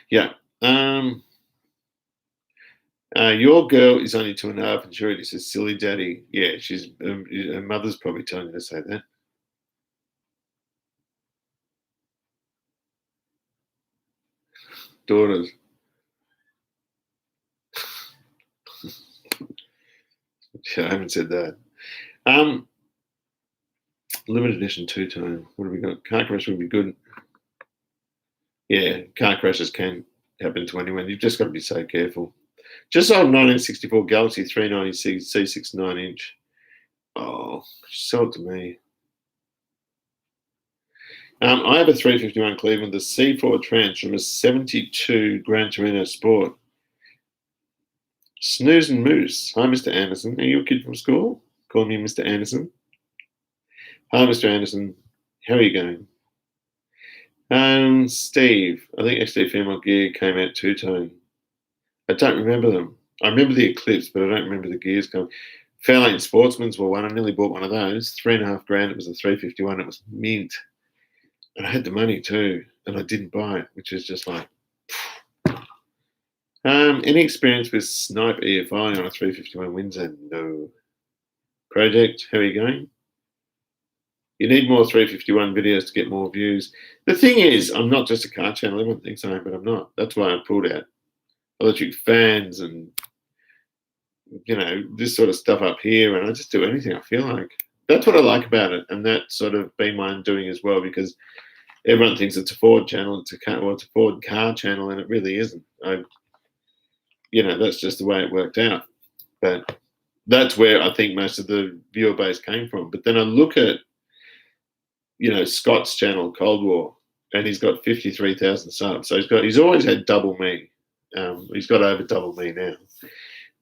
Speaker 1: Yeah. Your girl is only 2.5 and Charity says, silly daddy. Yeah, she's her mother's probably telling her to say that. Daughters. I haven't said that. Limited edition 2-tone. What have we got? Car crash would be good. Yeah, car crashes can happen to anyone. You've just got to be so careful. Just sold 1964 Galaxy 390 C6 9-inch. Oh, sell it to me. I have a 351 Cleveland, the C4 Trans from a 72 Gran Torino Sport. Snooze and Moose. Hi, Mr. Anderson. Are you a kid from school? Call me Mr. Anderson. Hi, Mr. Anderson. How are you going? Steve. I think XD Female Gear came out 2-tone. I don't remember them. I remember the Eclipse, but I don't remember the gears coming. Fairlane Sportsmans were one. I nearly bought one of those. $3.5 It was a 351. It was mint. And I had the money too, and I didn't buy it, which is just like. Any experience with Snipe EFI on a 351 Windsor? No. Project, how are you going? You need more 351 videos to get more views. The thing is, I'm not just a car channel. Everyone thinks I am, but I'm not. That's why I pulled out electric fans and, you know, this sort of stuff up here, and I just do anything I feel like. That's what I like about it, and that's sort of been my undoing as well, because everyone thinks it's a Ford channel, it's a Ford car channel, and it really isn't. You know, that's just the way it worked out. But that's where I think most of the viewer base came from. But then I look at, you know, Scott's channel, Cold War, and he's got 53,000 subs. So he's always had double me. He's got over double me now.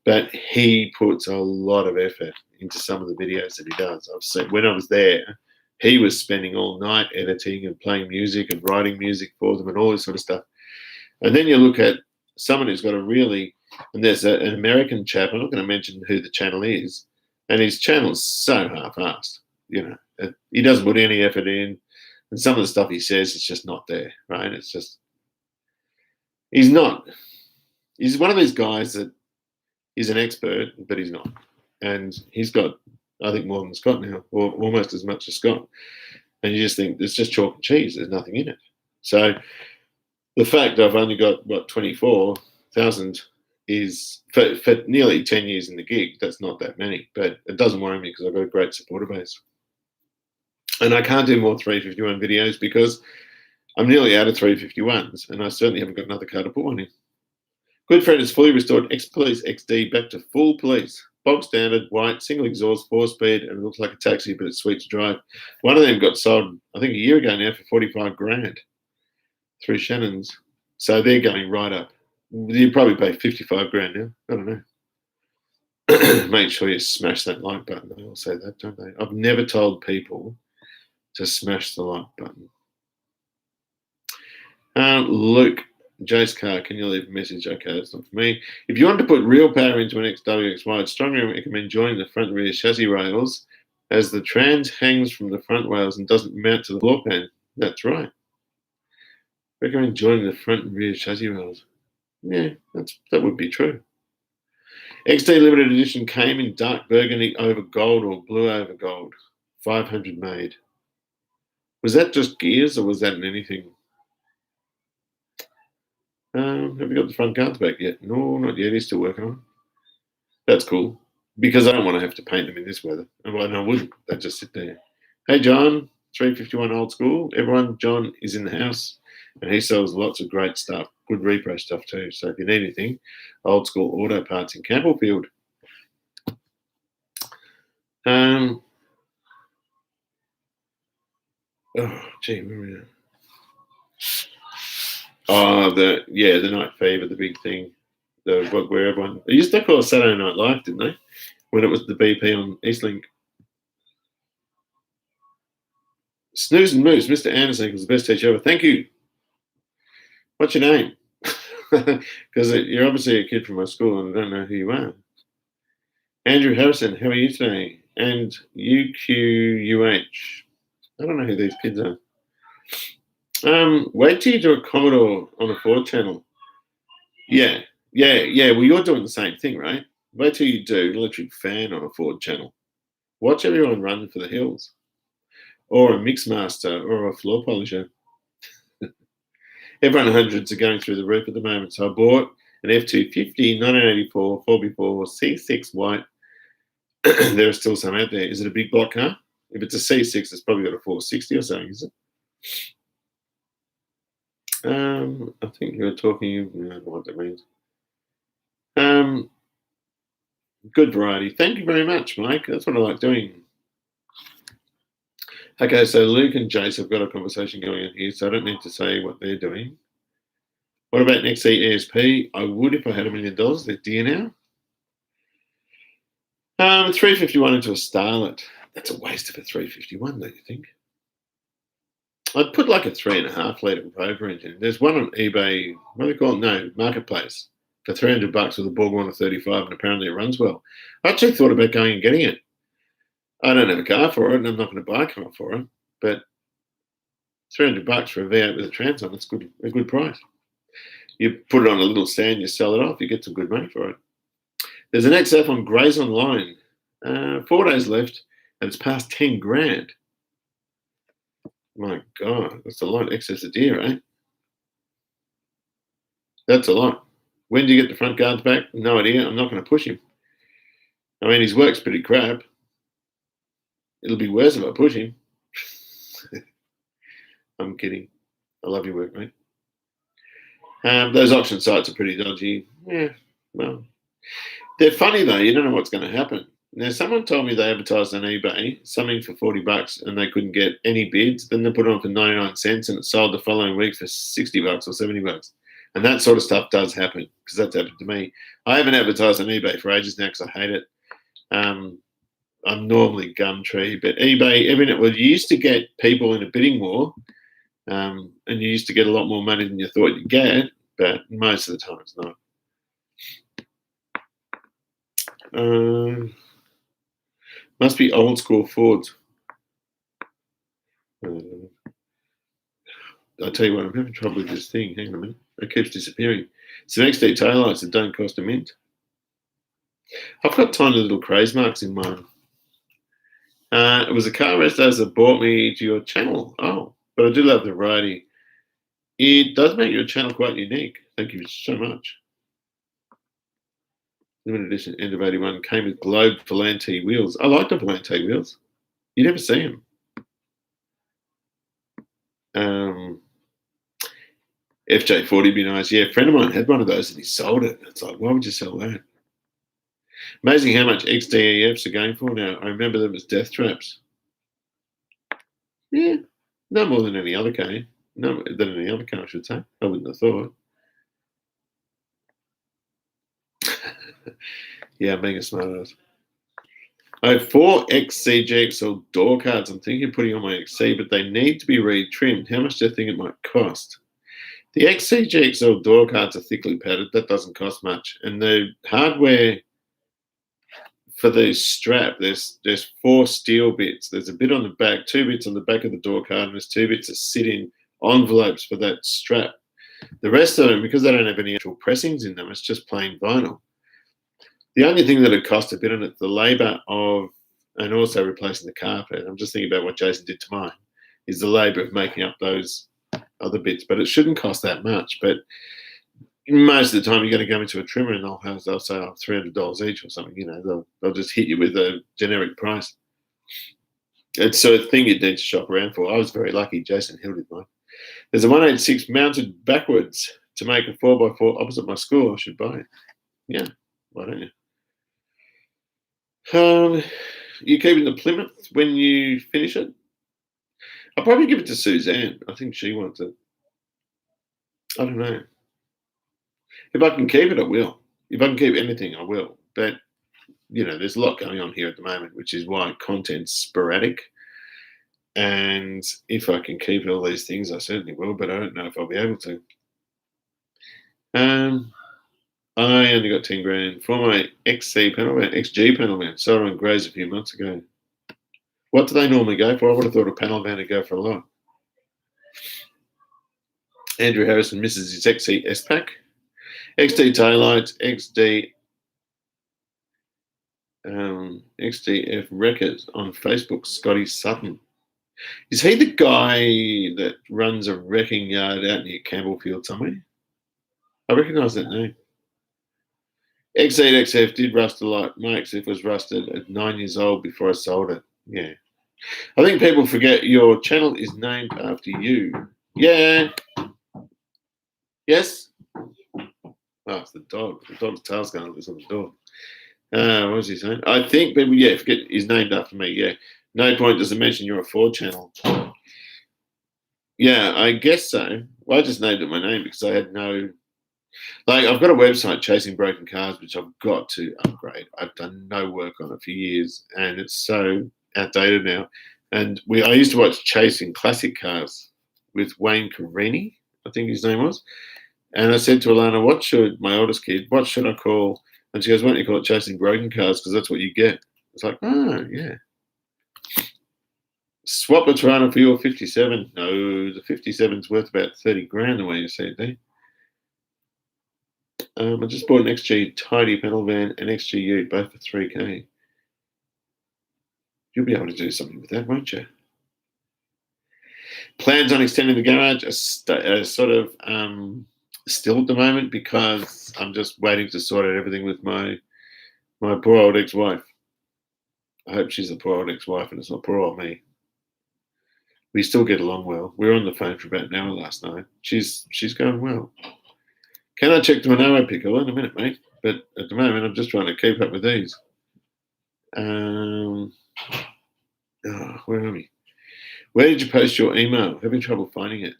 Speaker 1: But he puts a lot of effort into some of the videos that he does. I've seen when I was there, he was spending all night editing and playing music and writing music for them and all this sort of stuff. And then you look at someone who's got a really, and there's an American chap, I'm not going to mention who the channel is, and his channel's so half-assed, you know. He doesn't put any effort in, and some of the stuff he says is just not there, right? It's just, he's one of these guys that he's an expert, but he's not. And he's got, I think, more than Scott now, or almost as much as Scott. And you just think, it's just chalk and cheese. There's nothing in it. So the fact I've only got, 24,000 is, for nearly 10 years in the gig, that's not that many. But it doesn't worry me because I've got a great supporter base. And I can't do more 351 videos because I'm nearly out of 351s, and I certainly haven't got another car to put one in. Good Friend is fully restored Ex-Police XD back to full police. Bog standard, white, single exhaust, 4-speed, and it looks like a taxi, but it's sweet to drive. One of them got sold, I think, a year ago now for 45 grand through Shannon's. So they're going right up. You probably pay 55 grand now. I don't know. Make sure you smash that like button. They all say that, don't they? I've never told people to smash the like button. Luke, Jace Carr, can you leave a message? Okay, that's not for me. If you want to put real power into an XWXY, I'd strongly recommend joining the front and rear chassis rails as the trans hangs from the front rails and doesn't mount to the floor pan. That's right. Recommend joining the front and rear chassis rails. Yeah, that would be true. XD limited edition came in dark burgundy over gold or blue over gold. 500 made. Was that just gears or was that in anything? Have we got the front guards back yet? No, not yet. He's still working on it. That's cool. Because I don't want to have to paint them in this weather. And I wouldn't. They'd just sit there. Hey, John, 351 Old School. Everyone, John is in the house and he sells lots of great stuff. Good repro stuff too. So if you need anything, Old School Auto Parts in Campbellfield. Oh, gee, where are we at? Oh, the Night Fever, the big thing. Where everyone, they used to call it Saturday Night Live, didn't they? When it was the BP on Eastlink. Snooze and Moose, Mr. Anderson was the best teacher ever. Thank you. What's your name? Because you're obviously a kid from my school and I don't know who you are. Andrew Harrison, how are you today? And UQUH. I don't know who these kids are. Wait till you do a Commodore on a Ford channel. Yeah. Well, you're doing the same thing, right? Wait till you do an electric fan on a Ford channel. Watch everyone run for the hills. Or a Mixmaster or a floor polisher. Everyone hundreds are going through the roof at the moment. So I bought an F250 1984 4x4 C6 white. There are still some out there. Is it a big block car? If it's a C6, it's probably got a 460 or something, is it? I think you're talking, I don't know what that means. Good variety. Thank you very much, Mike. That's what I like doing. Okay, so Luke and Jace have got a conversation going on here, so I don't need to say what they're doing. What about an XE ESP? I would if I had $1 million. They're dear now. 351 into a Starlet. That's a waste of a 351, don't you think? I'd put like a 3.5 litre Rover engine. There's one on eBay, what do they call it? No, Marketplace, for $300 with a BorgWarner 35, and apparently it runs well. I actually thought about going and getting it. I don't have a car for it, and I'm not going to buy a car for it, but $300 for a V8 with a transom, that's a good price. You put it on a little stand, you sell it off, you get some good money for it. There's an XF on Grays Online. 4 days left, and it's past 10 grand. My God, that's a lot. Excess a deer, eh? That's a lot. When do you get the front guards back? No idea. I'm not going to push him. I mean, his work's pretty crap. It'll be worse if I push him. I'm kidding. I love your work, mate. Those auction sites are pretty dodgy. Yeah, well, they're funny though. You don't know what's going to happen. Now, someone told me they advertised on eBay something for $40 and they couldn't get any bids. Then they put it on for 99 cents and it sold the following week for $60 or $70. And that sort of stuff does happen because that's happened to me. I haven't advertised on eBay for ages now because I hate it. I'm normally Gumtree, but eBay, well, you used to get people in a bidding war and you used to get a lot more money than you thought you'd get, but most of the time it's not. Must be old school Fords. I'll tell you what, I'm having trouble with this thing. Hang on a minute. It keeps disappearing. Some XD taillights that don't cost a mint. I've got tiny little craze marks in mine. It was a car resto that brought me to your channel. Oh, but I do love the variety. It does make your channel quite unique. Thank you so much. Limited edition end of 81 came with Globe Volante wheels. I like the Volante wheels. You never see them. FJ40 would be nice. Yeah, a friend of mine had one of those and he sold it. It's like, why would you sell that? Amazing how much XDEFs are going for now. I remember them as death traps. Yeah, no more than any other car. No, than any other car, I should say. I wouldn't have thought. Yeah, being a smart ass. I have 4 XCGXL door cards. I'm thinking of putting on my XC, but they need to be re-trimmed. How much do you think it might cost? The XCGXL door cards are thickly padded. That doesn't cost much. And the hardware for the strap, there's 4 steel bits. There's a bit on the back, 2 bits on the back of the door card, and there's 2 bits that sit in envelopes for that strap. The rest of them, because they don't have any actual pressings in them, it's just plain vinyl. The only thing that would cost a bit on it, the labour of, and also replacing the carpet, I'm just thinking about what Jason did to mine, is the labour of making up those other bits. But it shouldn't cost that much. But most of the time, you're going to go into a trimmer and they'll say $300 each or something. You know, they'll just hit you with a generic price. It's a thing you need to shop around for. I was very lucky. Jason Hill did mine. There's a 186 mounted backwards to make a 4x4 opposite my school. I should buy it. Yeah, why don't you? You keeping the Plymouth when you finish it? I'll probably give it to Suzanne. I think she wants it. I don't know. If I can keep it, I will. If I can keep anything, I will. But, there's a lot going on here at the moment, which is why content's sporadic. And if I can keep all these things, I certainly will, but I don't know if I'll be able to. I only got 10 grand for my XG panel van. Sold on Grays a few months ago. What do they normally go for? I would have thought a panel van would go for a lot. Andrew Harrison misses his XC S-Pack. XD taillights, XDF Records on Facebook, Scotty Sutton. Is he the guy that runs a wrecking yard out near Campbellfield somewhere? I recognise that name. XZ XF did rust a lot. My XF was rusted at 9 years old before I sold it. Yeah. I think people forget your channel is named after you. Yeah. Yes? Oh, it's the dog. The dog's tail's going to loose on the door. What was he saying? I think people, forget he's named after me. Yeah. No point does it mention you're a Ford channel. Yeah, I guess so. Well, I just named it my name because I had no... I've got a website, Chasing Broken Cars, which I've got to upgrade. I've done no work on it for years, and it's so outdated now. And I used to watch Chasing Classic Cars with Wayne Carini, I think his name was. And I said to Alana, my oldest kid, what should I call? And she goes, why don't you call it Chasing Broken Cars? Because that's what you get. It's like, oh, yeah. Swap a Toronto for your 57. No, the 57's worth about 30 grand the way you say it there. I just bought an XG Tidy panel van and XG Ute, both for 3K. You'll be able to do something with that, won't you? Plans on extending the garage are sort of still at the moment because I'm just waiting to sort out everything with my poor old ex-wife. I hope she's the poor old ex-wife and it's not poor old me. We still get along well. We were on the phone for about an hour last night. She's going well. Can I check the Monaro pickle in a minute, mate? But at the moment, I'm just trying to keep up with these. Where are we? Where did you post your email? Having trouble finding it.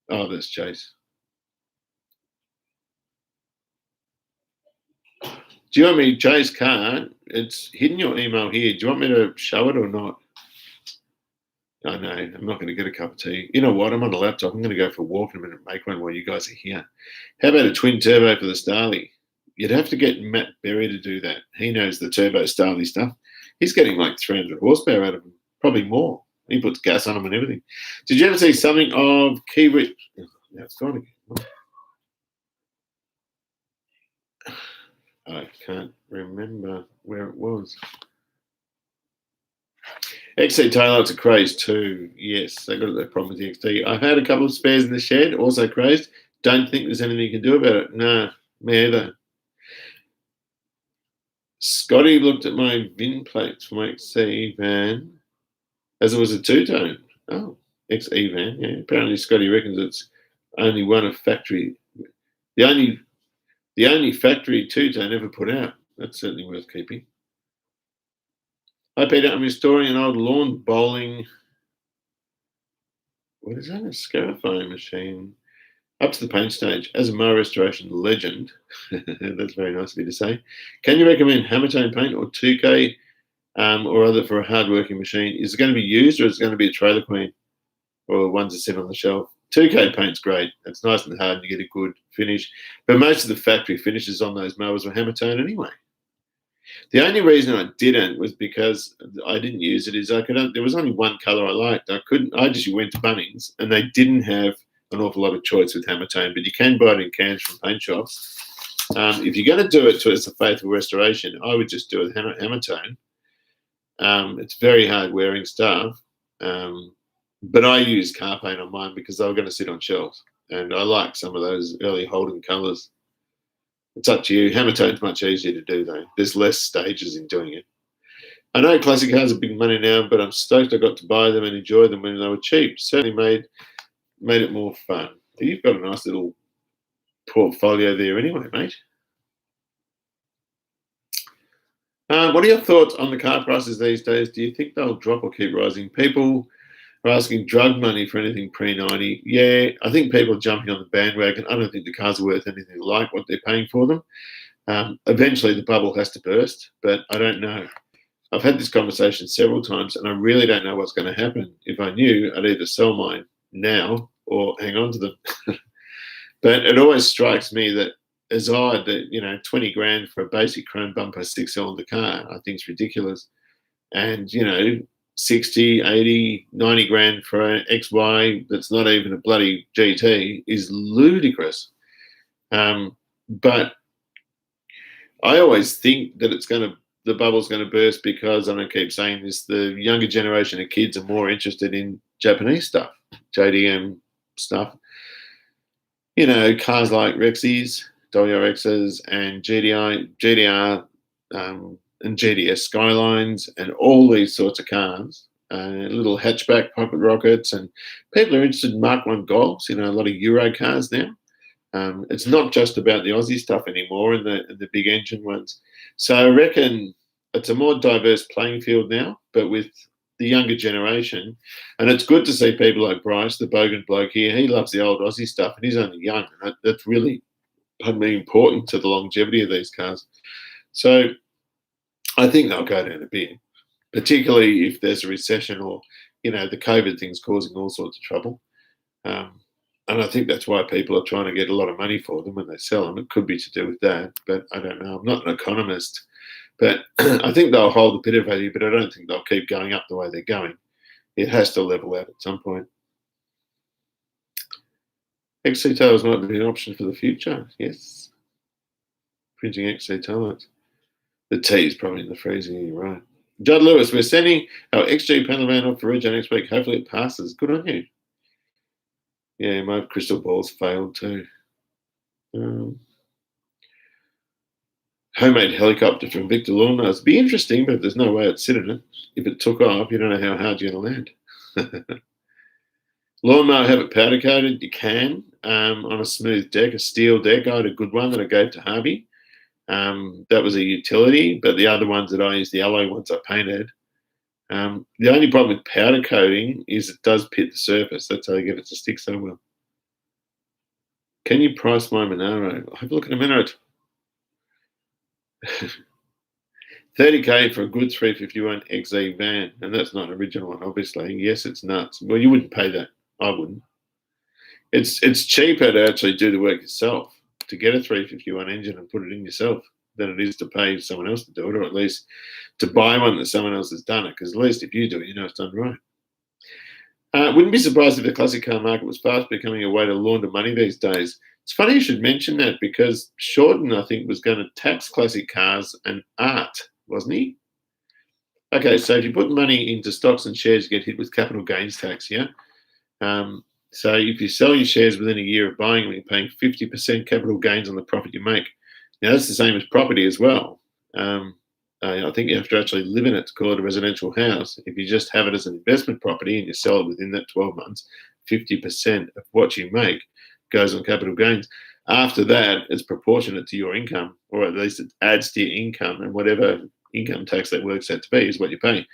Speaker 1: Oh, that's Chase. Do you want me, Chase can't. It's hidden your email here. Do you want me to show it or not? I know, I'm not going to get a cup of tea. You know what? I'm on the laptop. I'm going to go for a walk in a minute and make one while you guys are here. How about a twin turbo for the Starley? You'd have to get Matt Berry to do that. He knows the turbo Starley stuff. He's getting like 300 horsepower out of them, probably more. He puts gas on them and everything. Did you ever see something of Kiwi? Now it's gone again. I can't remember where it was. XC taillights are crazed too. Yes, they got that problem with the XT. I've had a couple of spares in the shed, also crazed. Don't think there's anything you can do about it. No, me either. Scotty looked at my VIN plates for my XE van as it was a two-tone. Oh, XE van, yeah. Apparently Scotty reckons it's only one of factory, the only factory two-tone ever put out. That's certainly worth keeping. Hi Peter, I'm restoring an old lawn bowling. What is that? A scarifying machine. Up to the paint stage. As a mower restoration legend, that's very nice of you to say. Can you recommend Hammertone paint or 2K or other for a hard-working machine? Is it going to be used or is it going to be a trailer queen or ones that sit on the shelf? 2K paint's great. It's nice and hard and you get a good finish. But most of the factory finishes on those mowers were Hammertone anyway. The only reason I didn't was because I didn't use it. There was only one colour I liked. I just went to Bunnings and they didn't have an awful lot of choice with Hammertone, but you can buy it in cans from paint shops. If you're going to do it as a faithful restoration, I would just do it Hammertone. It's very hard wearing stuff, but I used car paint on mine because they were going to sit on shelves, and I like some of those early Holden colours. It's up to you. Hammertone's much easier to do though. There's less stages in doing it. I know classic cars are big money now, but I'm stoked I got to buy them and enjoy them when they were cheap. Certainly made it more fun. You've got a nice little portfolio there anyway, mate. What are your thoughts on the car prices these days? Do you think they'll drop or keep rising? People are asking drug money for anything pre-90. Yeah, I think people are jumping on the bandwagon. I don't think the cars are worth anything like what they're paying for them. Eventually the bubble has to burst, but I don't know. I've had this conversation several times and I really don't know what's going to happen. If I knew, I'd either sell mine now or hang on to them. But it always strikes me that as odd that 20 grand for a basic chrome bumper 6-cylinder car I think is ridiculous, and 60, 80, 90 grand for an XY that's not even a bloody GT is ludicrous. But I always think that the bubble's going to burst because, and I keep saying this, the younger generation of kids are more interested in Japanese stuff, JDM stuff. Cars like Rexys, WRXs, and GDR, and GDS Skylines, and all these sorts of cars, little hatchback pocket rockets, and people are interested in Mark 1 Golfs, a lot of Euro cars now. It's not just about the Aussie stuff anymore and the big engine ones. So I reckon it's a more diverse playing field now, but with the younger generation. And it's good to see people like Bryce, the Bogan bloke here. He loves the old Aussie stuff and he's only young. And that's really important to the longevity of these cars. So I think they'll go down a bit, particularly if there's a recession or, the COVID thing's causing all sorts of trouble. And I think that's why people are trying to get a lot of money for them when they sell them. It could be to do with that, but I don't know. I'm not an economist. But I think they'll hold a bit of value, but I don't think they'll keep going up the way they're going. It has to level out at some point. XC tails might be an option for the future. Yes. Printing XC tails. The T is probably in the freezer, you're right. Judd Lewis, we're sending our XG panel van off for Rego next week. Hopefully it passes. Good on you. Yeah, my crystal ball's failed too. Homemade helicopter from Victor Lawnmower. It'd be interesting, but there's no way I'd sit in it. If it took off, you don't know how hard you're going to land. Lawnmower, have it powder coated? You can on a smooth deck, a steel deck. I had a good one that I gave to Harvey. That was a utility, but the other ones that I used, the alloy ones I painted. The only problem with powder coating is it does pit the surface. That's how you get it to stick so well. Can you price my Monaro? Have a look at a minute. 30K for a good 351 XE van, and that's not an original one, obviously. Yes, it's nuts. Well, you wouldn't pay that. I wouldn't. It's cheaper to actually do the work yourself, to get a 351 engine and put it in yourself, than it is to pay someone else to do it, or at least to buy one that someone else has done it, because at least if you do it, it's done right. Wouldn't be surprised if the classic car market was fast becoming a way to launder money these days. It's funny you should mention that, because Shorten, I think, was going to tax classic cars and art, wasn't he? Okay, so if you put money into stocks and shares, you get hit with capital gains tax, yeah? So if you sell your shares within a year of buying them, you're paying 50% capital gains on the profit you make. Now, that's the same as property as well. I think you have to actually live in it to call it a residential house. If you just have it as an investment property and you sell it within that 12 months, 50% of what you make goes on capital gains. After that, it's proportionate to your income, or at least it adds to your income, and whatever income tax that works out to be is what you're paying.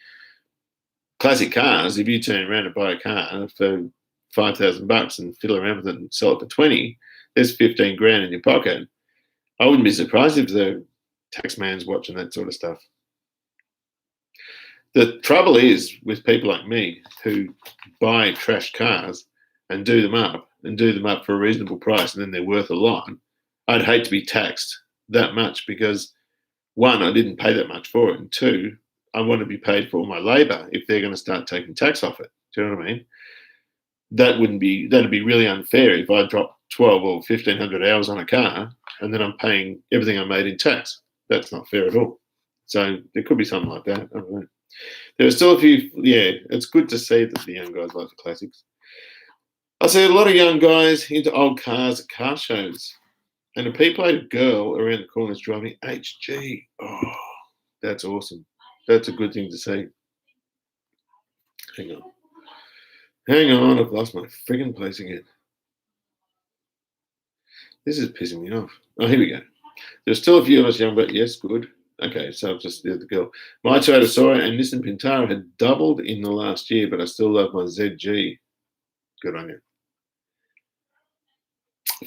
Speaker 1: Classic cars, if you turn around and buy a car for $5,000 and fiddle around with it and sell it for 20, there's 15 grand in your pocket. I wouldn't be surprised if the tax man's watching that sort of stuff. The trouble is with people like me who buy trash cars and do them up for a reasonable price, and then they're worth a lot. I'd hate to be taxed that much because, one, I didn't pay that much for it, and two, I want to be paid for all my labour if they're going to start taking tax off it. Do you know what I mean? That'd be really unfair if I drop 12 or 1,500 hours on a car and then I'm paying everything I made in tax. That's not fair at all. So there could be something like that. I don't know. There are still a few. Yeah, it's good to see that the young guys like the classics. I see a lot of young guys into old cars at car shows, and a P-plated girl around the corner is driving HG. Oh, that's awesome. That's a good thing to see. Hang on, I've lost my friggin' place again. This is pissing me off. Oh, here we go. There's still a few of us young, but yes, good. Okay, so I've just the girl. My Toyota Sora and Nissan Pintara had doubled in the last year, but I still love my ZG. Good on you.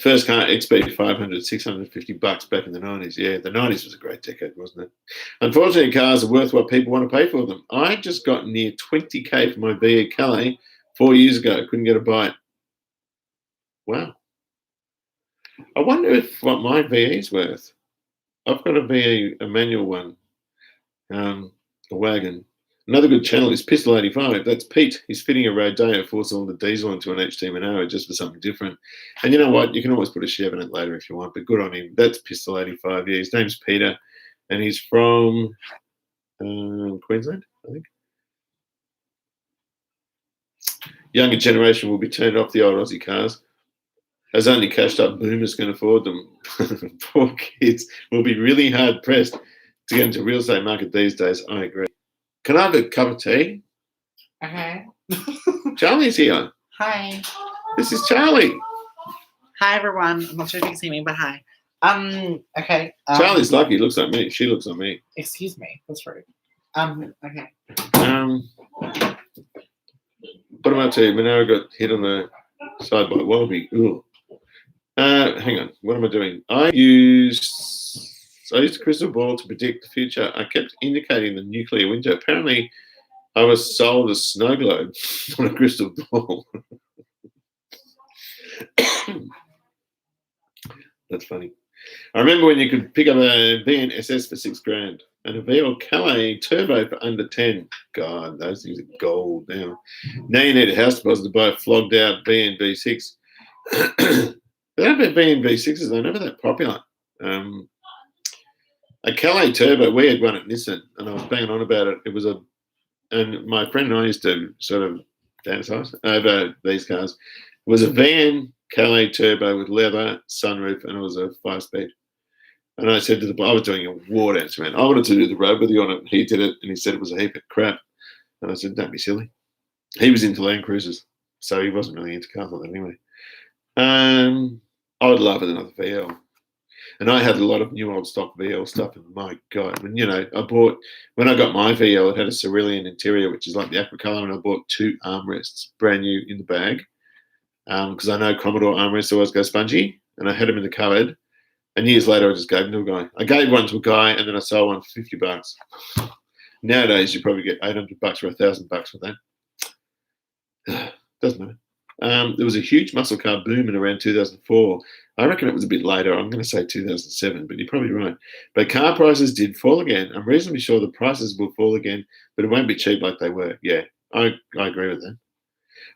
Speaker 1: First car, XB 500, $650 back in the 90s. Yeah, the 90s was a great decade, wasn't it? Unfortunately, cars are worth what people want to pay for them. I just got near 20K for my VE Calais 4 years ago. Couldn't get a bite. Wow. I wonder what my VE's worth. I've got a VE, a manual one, a wagon. Another good channel is Pistol 85. That's Pete. He's fitting a Rodeo 4-cylinder diesel into an HT Monaro just for something different. And you know what? You can always put a Chev in it later if you want, but good on him. That's Pistol 85. Yeah, his name's Peter, and he's from Queensland, I think. Younger generation will be turned off the old Aussie cars, as only cashed up boomers can afford them. Poor kids will be really hard pressed to get into real estate market these days. I agree. Can I have a cup of tea?
Speaker 3: Okay.
Speaker 1: Charlie's here.
Speaker 3: Hi.
Speaker 1: This is Charlie.
Speaker 3: Hi, everyone. I'm not sure if you can see me, but hi. Okay.
Speaker 1: Charlie's lucky. He looks like me. She looks like me.
Speaker 3: Excuse me. That's rude. Okay.
Speaker 1: What am I to? Monaro got hit on the side by a wallaby. Ooh. Hang on. What am I doing? I used a crystal ball to predict the future. I kept indicating the nuclear winter. Apparently, I was sold a snow globe on a crystal ball. That's funny. I remember when you could pick up a VNSS for $6,000 and a VL Calais turbo for under 10. God, those things are gold now. Now you need a house deposit to buy a flogged out VN V6. They don't have VN V6s, they're never that popular. A Calais turbo, we had one at Nissan, and I was banging on about it. And my friend and I used to sort of fantasize over these cars. It was a van Calais turbo with leather, sunroof, and it was a 5-speed. And I said to I was doing a war dance, man. I wanted to do the road with you on it. He did it, and he said it was a heap of crap. And I said, don't be silly. He was into Land Cruisers, so he wasn't really into cars like that anyway. I would love another VL. And I had a lot of new old stock VL stuff, and my God, when I got my VL, it had a cerulean interior, which is like the aqua color, and I bought 2 armrests, brand new in the bag, because I know Commodore armrests always go spongy, and I had them in the cupboard. And years later, I just gave them to a guy. I gave one to a guy, and then I sold one for $50. Nowadays, you probably get $800 or $1,000 for that. Doesn't matter. There was a huge muscle car boom in around 2004. I reckon it was a bit later. I'm going to say 2007, but you're probably right. But car prices did fall again. I'm reasonably sure the prices will fall again, but it won't be cheap like they were. Yeah, I agree with that.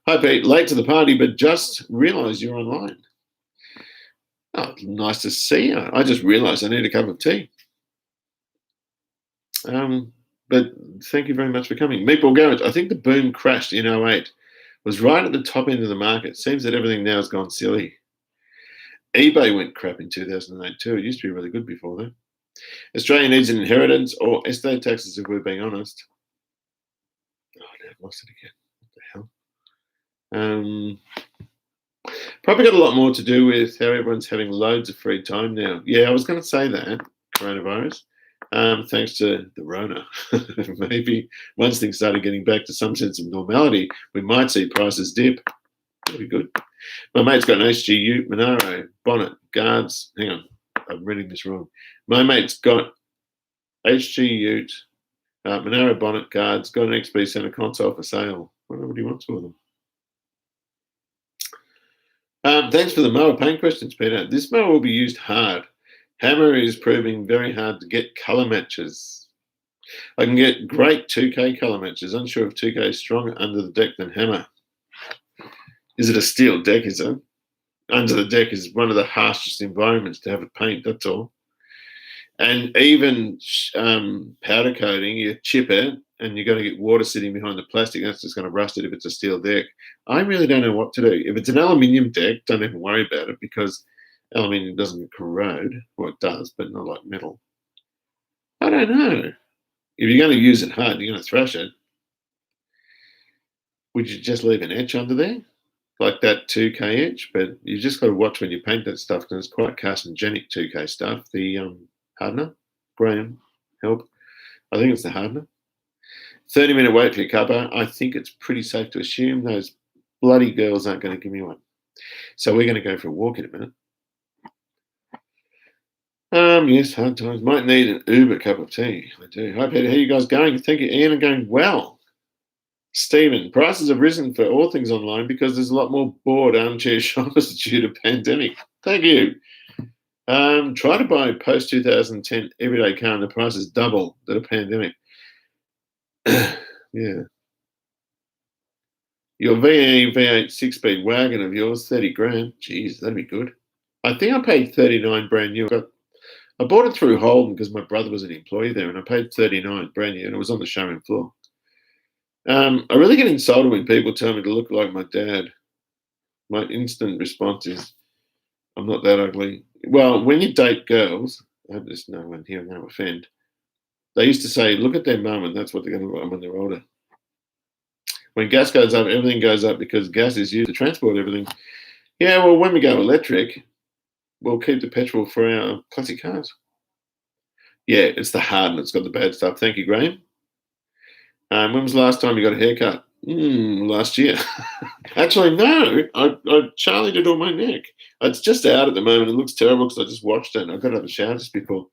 Speaker 1: Hi, Pete. Late to the party, but just realised you're online. Oh, nice to see you. I just realised I need a cup of tea. But thank you very much for coming. Meatball Garage, I think the boom crashed in 2008. Was right at the top end of the market. Seems that everything now has gone silly. eBay went crap in 2008 too. It used to be really good before that. Australia needs an inheritance or estate taxes, if we're being honest. Oh, now I've lost it again. What the hell? Probably got a lot more to do with how everyone's having loads of free time now. Yeah, I was going to say that, coronavirus. Thanks to the Rona. Maybe once things started getting back to some sense of normality, we might see prices dip. That'd be good. My mate's got an HG Ute, Monaro, bonnet, guards. Hang on, I'm reading this wrong. My mate's got HG Ute, Monaro bonnet, guards, got an XB Center console for sale. I wonder what he wants for them. Thanks for the mower paint questions, Peter. This mower will be used hard. Hammer is proving very hard to get colour matches. I can get great 2K colour matches. Unsure if 2K is stronger under the deck than hammer. Is it a steel deck, is it? Under the deck is one of the harshest environments to have it paint, that's all. And even powder coating, you chip it and you've got to get water sitting behind the plastic. That's just going to rust it if it's a steel deck. I really don't know what to do. If it's an aluminium deck, don't even worry about it because aluminium doesn't corrode. Well, it does, but not like metal. I don't know. If you're going to use it hard, you're going to thrash it. Would you just leave an etch under there? Like that 2K etch? But you just got to watch when you paint that stuff because it's quite carcinogenic 2K stuff. The hardener, Graham, help. I think it's the hardener. 30-minute wait for your cuppa. I think it's pretty safe to assume those bloody girls aren't going to give me one. So we're going to go for a walk in a minute. Yes, hard times. Might need an Uber cup of tea. I do. Hi, Peter. How are you guys going? Thank you, Ian. I'm going well. Stephen, prices have risen for all things online because there's a lot more bored armchair shoppers due to pandemic. Thank you. Try to buy post-2010 everyday car and the price is double that a pandemic. Yeah. Your VE V8 6-speed wagon of yours, 30 grand. Jeez, that'd be good. I think I paid 39 brand new. I bought it through Holden because my brother was an employee there and I paid 39 brand new and it was on the showroom floor. I really get insulted when people tell me to look like my dad. My instant response is, I'm not that ugly. Well, when you date girls, I hope there's no one here I'm going to offend, they used to say, look at their mum and that's what they're going to look like when they're older. When gas goes up, everything goes up because gas is used to transport everything. Yeah, well, when we go electric, we'll keep the petrol for our classic cars. Yeah, it's the hard and it's got the bad stuff. Thank you, Graham. When was the last time you got a haircut? Last year. Actually, no. I Charlied it on my neck. It's just out at the moment. It looks terrible because I just watched it and I got to have a shower just before.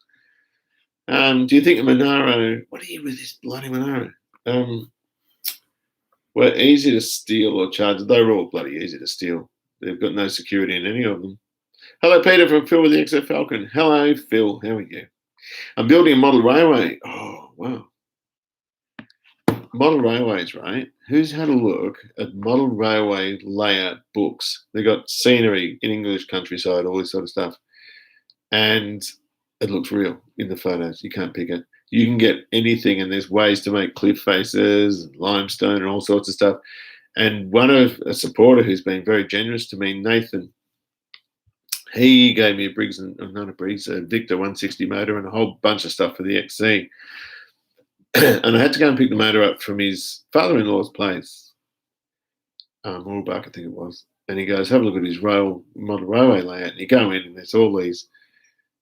Speaker 1: Do you think the Monaro, what are you with this bloody Monaro? Were easy to steal or charge? They were all bloody easy to steal. They've got no security in any of them. Hello, Peter from Phil with the XF Falcon. Hello, Phil. How are you? I'm building a model railway. Oh, wow. Model railways, right? Who's had a look at model railway layout books? They got scenery in English countryside, all this sort of stuff. And it looks real in the photos. You can't pick it. You can get anything, and there's ways to make cliff faces, limestone, and all sorts of stuff. And one of a supporter who's been very generous to me, Nathan, he gave me a Victor 160 motor and a whole bunch of stuff for the XC. And I had to go and pick the motor up from his father-in-law's place, Moorbuck, I think it was. And he goes, have a look at his model railway layout. And you go in, and there's all these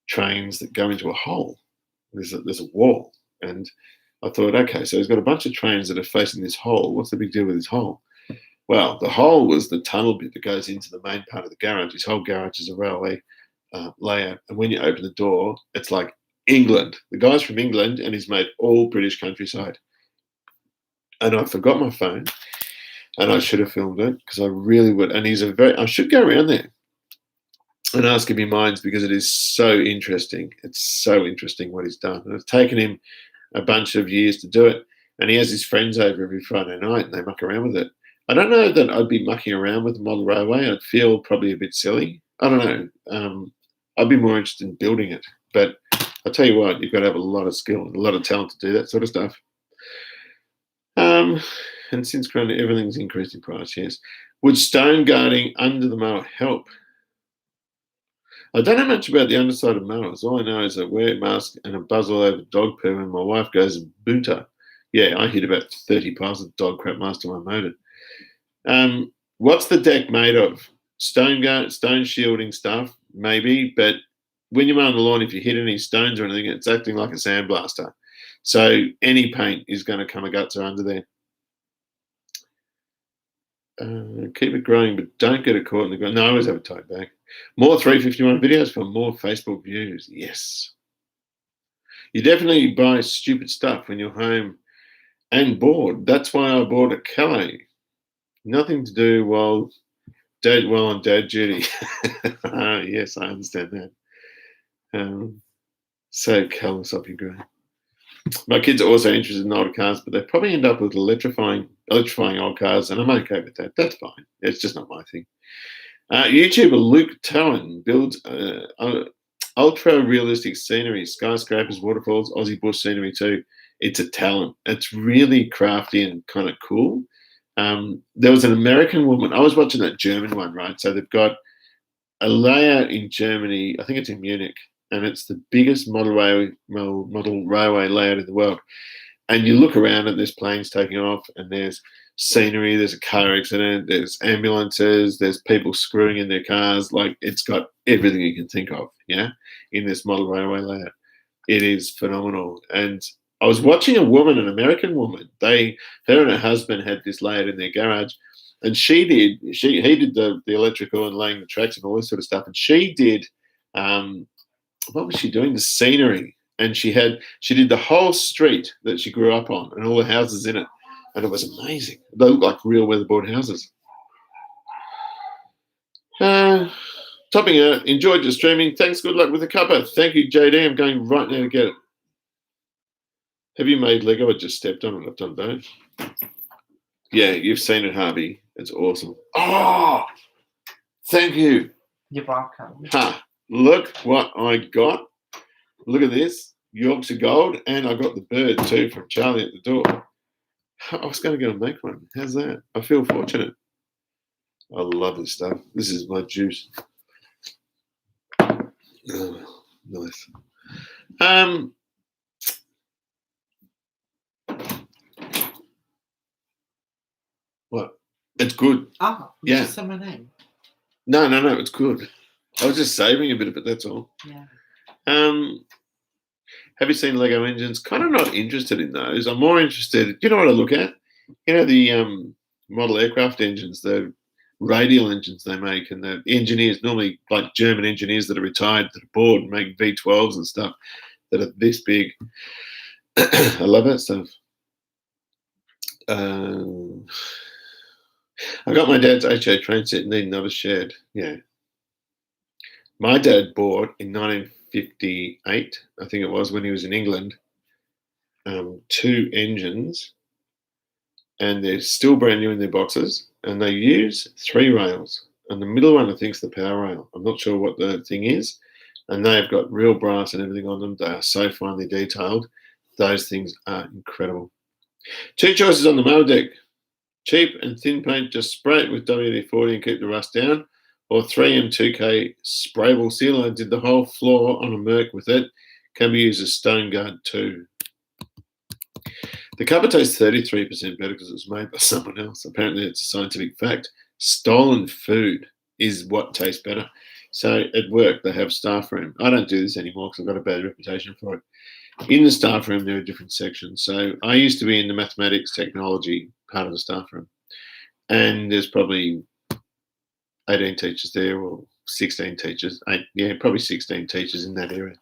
Speaker 1: trains that go into a hole. There's a wall. And I thought, okay, so he's got a bunch of trains that are facing this hole. What's the big deal with this hole? Well, the hole was the tunnel bit that goes into the main part of the garage. His whole garage is a railway layout. And when you open the door, it's like England. The guy's from England and he's made all British countryside. And I forgot my phone and I should have filmed it because I really would. And I should go around there and ask him he minds because it is so interesting. It's so interesting what he's done. And it's taken him a bunch of years to do it. And he has his friends over every Friday night and they muck around with it. I don't know that I'd be mucking around with the model railway. I'd feel probably a bit silly. I don't know. I'd be more interested in building it. But I'll tell you what, you've got to have a lot of skill and a lot of talent to do that sort of stuff. And since Corona, everything's increased in price, yes. Would stone guarding under the mower help? I don't know much about the underside of mowers. All I know is I wear a mask and a buzz all over dog poo and my wife goes boonter. Yeah, I hit about 30 piles of dog crap last time I mowed it. What's the deck made of? stone shielding stuff, maybe, but when you're mowing the lawn, if you hit any stones or anything, it's acting like a sandblaster. So any paint is going to come a guts under there. Keep it growing, but don't get it caught in the ground. No, I always have a tote bag. More 351 videos for more Facebook views. Yes. You definitely buy stupid stuff when you're home and bored. That's why I bought a Calais. Nothing to do while on dad duty. Yes, I understand that. So callous up your grey. My kids are also interested in older cars, but they probably end up with electrifying old cars, and I'm okay with that. That's fine. It's just not my thing. YouTuber Luke Towan builds ultra realistic scenery, skyscrapers, waterfalls, Aussie bush scenery too. It's a talent. It's really crafty and kind of cool. There was an American woman. I was watching that German one, right? So they've got a layout in Germany. I think it's in Munich, and it's the biggest model railway layout in the world. And you look around and there's planes taking off, and there's scenery, there's a car accident, there's ambulances, there's people screwing in their cars. Like, it's got everything you can think of, yeah, in this model railway layout. It is phenomenal. And I was watching a woman, an American woman. Her and her husband had this layout in their garage, and he did the electrical and laying the tracks and all this sort of stuff. And she did, what was she doing? The scenery. And she did the whole street that she grew up on and all the houses in it. And it was amazing. They look like real weatherboard houses. Topping out, enjoyed your streaming. Thanks, good luck with the cuppa. Thank you, JD. I'm going right now to get it. Have you made Lego? I just stepped on it. I've done both. Yeah, you've seen it, Harvey. It's awesome. Oh, thank you.
Speaker 3: You're welcome.
Speaker 1: Ha, look what I got. Look at this. Yorkshire Gold. And I got the bird too from Charlie at the door. I was going to go and make one. How's that? I feel fortunate. I love this stuff. This is my juice. Oh, nice. What? It's good.
Speaker 3: Oh,
Speaker 1: Yeah.
Speaker 3: Just say my name.
Speaker 1: No, it's good. I was just saving a bit of it, that's all.
Speaker 3: Yeah.
Speaker 1: Have you seen Lego engines? Kind of not interested in those. I'm more interested, you know what I look at? You know, the model aircraft engines, the radial engines they make, and the engineers, normally like German engineers that are retired, that are bored and make V12s and stuff that are this big. I love that stuff. I got my dad's HA train set, need another shed. Yeah. My dad bought in 1958, I think it was, when he was in England, 2 engines, and they're still brand new in their boxes, and they use 3 rails. And the middle one, I think, is the power rail. I'm not sure what the thing is. And they've got real brass and everything on them. They are so finely detailed. Those things are incredible. 2 choices on the mower deck. Cheap and thin paint, just spray it with WD-40 and keep the rust down. Or 3M2K sprayable sealer. I did the whole floor on a Merc with it. Can be used as stone guard too. The cuppa tastes 33% better because it was made by someone else. Apparently it's a scientific fact. Stolen food is what tastes better. So at work they have staff room. I don't do this anymore because I've got a bad reputation for it. In the staff room there are different sections. So I used to be in the mathematics technology part of the staff room. And there's probably 18 teachers there, or 16 teachers. Probably 16 teachers in that area.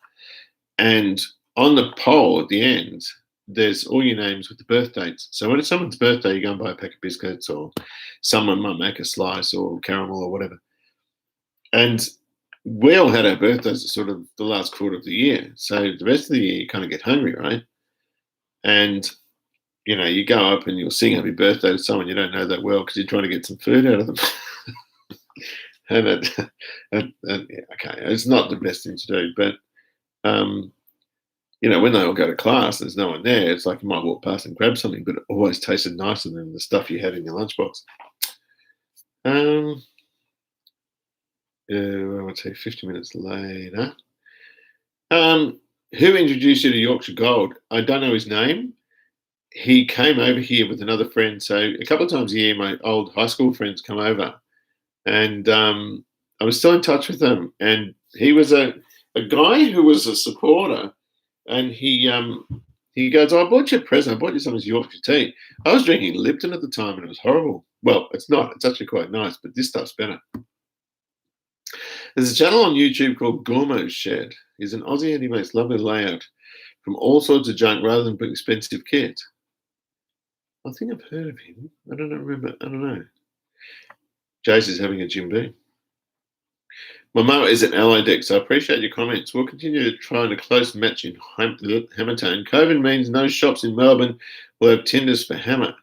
Speaker 1: And on the pole at the end, there's all your names with the birth dates. So when it's someone's birthday, you go and buy a pack of biscuits, or someone might make a slice or caramel or whatever. And we all had our birthdays at sort of the last quarter of the year. So the rest of the year, you kind of get hungry, right? And, you know, you go up and you'll sing happy birthday to someone you don't know that well because you're trying to get some food out of them. And okay, it's not the best thing to do, but you know, when they all go to class, there's no one there. It's like you might walk past and grab something, but it always tasted nicer than the stuff you had in your lunchbox. I would say 50 minutes later. Who introduced you to Yorkshire Gold? I don't know his name. He came over here with another friend. So a couple of times a year, my old high school friends come over. and I was still in touch with him. And he was a guy who was a supporter, and he goes, "Oh, I bought you a present. I bought you some of this Yorkshire tea." I was drinking Lipton at the time, and it was horrible. Well, it's not. It's actually quite nice, but this stuff's better. There's a channel on YouTube called Gormo Shed. He's an Aussie, and he makes lovely layout from all sorts of junk rather than expensive kit. I think I've heard of him. I don't remember. I don't know. Jace is having a Jim Beam. My mum is an Allied Deck, so I appreciate your comments. We'll continue to try a close match in Hammertone. COVID means no shops in Melbourne will have tenders for Hammer.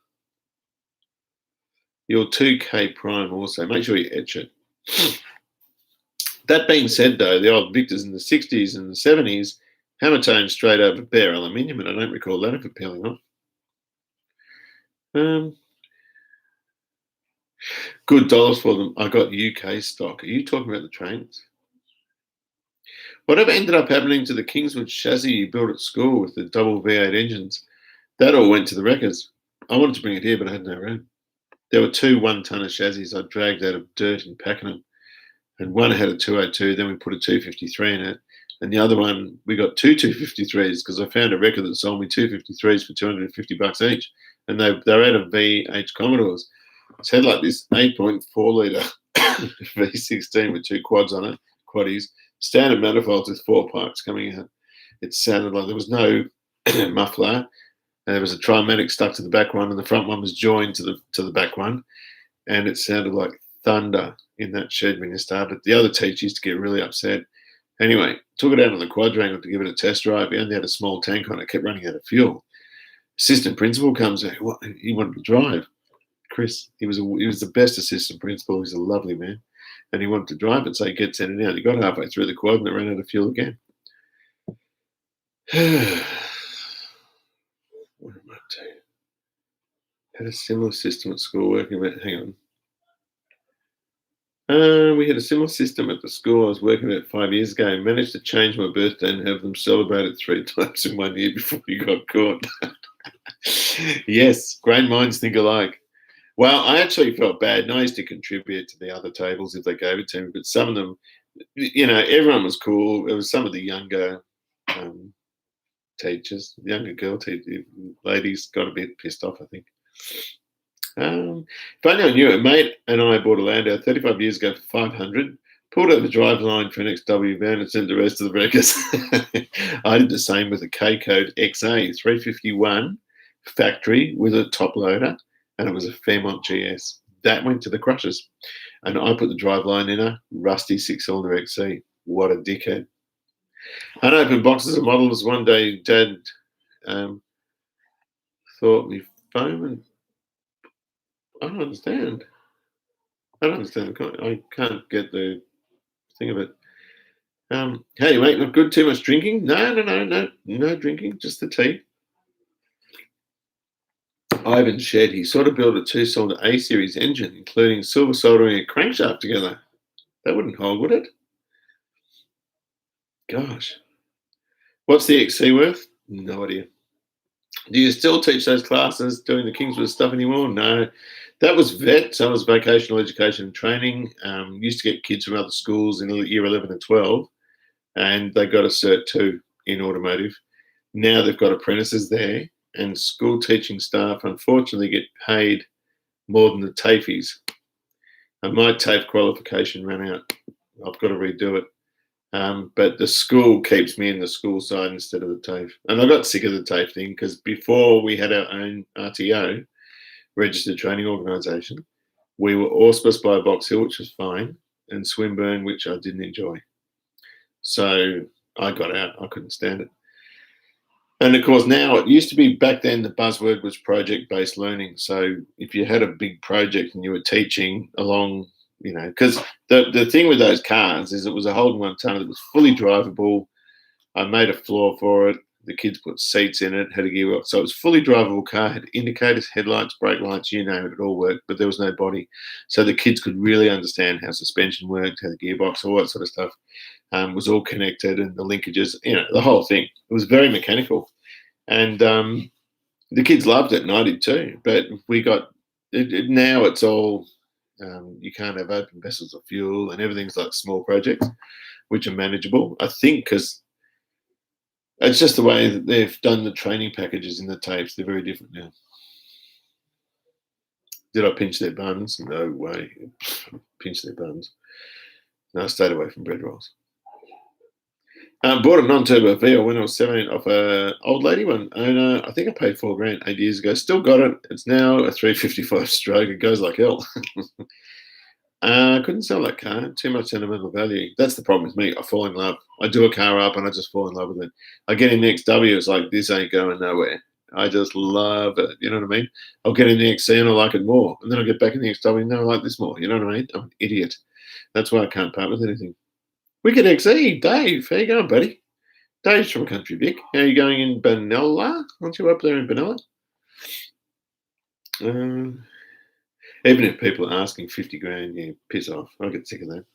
Speaker 1: Your 2K Prime also. Make sure you etch it. That being said, though, the old Victors in the 60s and the 70s, Hammertone straight over bare aluminium, and I don't recall that ever peeling off. Good dollars for them. I got UK stock. Are you talking about the trains? Whatever ended up happening to the Kingswood chassis you built at school with the double V8 engines? That all went to the wreckers. I wanted to bring it here, but I had no room. There were 2 one-tonner chassis I dragged out of dirt in Pakenham. And one had a 202, then we put a 253 in it. And the other one, we got 2 253s because I found a wrecker that sold me 253s for $250 each. And they're out of V8 Commodores. It's had like this 8.4 litre V16 with 2 quads on it, quaddies, standard manifolds with 4 pipes coming out. It sounded like there was no muffler. And there was a Trimatic stuck to the back one, and the front one was joined to the back one. And it sounded like thunder in that shed when you started. The other teacher used to get really upset. Anyway, took it out on the quadrangle to give it a test drive. He only had a small tank on it, kept running out of fuel. Assistant principal comes in. He wanted to drive. Chris, he was the best assistant principal. He was a lovely man. And he wanted to drive it, so he gets in and out. He got halfway through the quad and it ran out of fuel again. What am I up to? Had a similar system at school working with, hang on. We had a similar system at the school I was working at 5 years ago. I managed to change my birthday and have them celebrate it 3 times in 1 year before we got caught. Yes, great minds think alike. Well, I actually felt bad, and I used to contribute to the other tables if they gave it to me, but some of them, everyone was cool. It was some of the younger teachers, younger girl teachers, ladies got a bit pissed off, I think. If only I knew it, mate and I bought a Landau 35 years ago for 500, pulled out the drive line for an XW van and sent the rest to the wreckers. I did the same with a K-Code XA 351 factory with a top loader, and it was a Fairmont GS. That went to the crushers. And I put the drive line in a rusty 6-cylinder XC. What a dickhead. Unopened boxes of models. One day, Dad thought me foam and I don't understand. I can't get the thing of it. Hey, mate, not good. Too much drinking? No drinking. Just the tea. Ivan Shed. He sort of built a 2-cylinder A-series engine, including silver soldering a crankshaft together. That wouldn't hold, would it? Gosh. What's the XC worth? No idea. Do you still teach those classes doing the Kingswood stuff anymore? No. That was VET, so it was vocational education and training. Used to get kids from other schools in year 11 and 12, and they got a Cert 2 in automotive. Now they've got apprentices there, and school teaching staff unfortunately get paid more than the TAFEs. And my TAFE qualification ran out. I've got to redo it. But the school keeps me in the school side instead of the TAFE. And I got sick of the TAFE thing because before we had our own RTO, Registered Training Organisation, we were auspiced by Box Hill, which was fine, and Swinburne, which I didn't enjoy. So I got out. I couldn't stand it. And of course, now it used to be back then the buzzword was project-based learning. So if you had a big project and you were teaching along, because the thing with those cars is it was a Holden 1-tonner that was fully drivable. I made a floor for it. The kids put seats in it, had a gearbox. So it was a fully drivable car, had indicators, headlights, brake lights, you name it, it all worked, but there was no body. So the kids could really understand how suspension worked, how the gearbox, all that sort of stuff was all connected, and the linkages, the whole thing. It was very mechanical. And the kids loved it, and I did too. But we got, now it's all You can't have open vessels of fuel, and everything's like small projects, which are manageable. I think because it's just the way that they've done the training packages in the tapes. They're very different now. Did I pinch their buns? No way. Pinch their buns. No, I stayed away from bread rolls. Bought a non-turbo V when I was 17 off a old lady one owner. I think I paid $4,000 8 years ago. Still got it. It's now a 355 stroke. It goes like hell. I couldn't sell that car. Too much sentimental value. That's the problem with me. I fall in love. I do a car up and I just fall in love with it. I get in the XW. It's like, this ain't going nowhere. I just love it. You know what I mean? I'll get in the XC and I like it more. And then I'll get back in the XW and I like this more. You know what I mean? I'm an idiot. That's why I can't part with anything. Wicked XE, Dave. How you going, buddy? Dave's from Country Vic. How are you going in Benalla? Aren't you up there in Benalla? Even if people are asking 50 grand, yeah, piss off. I'll get sick of that.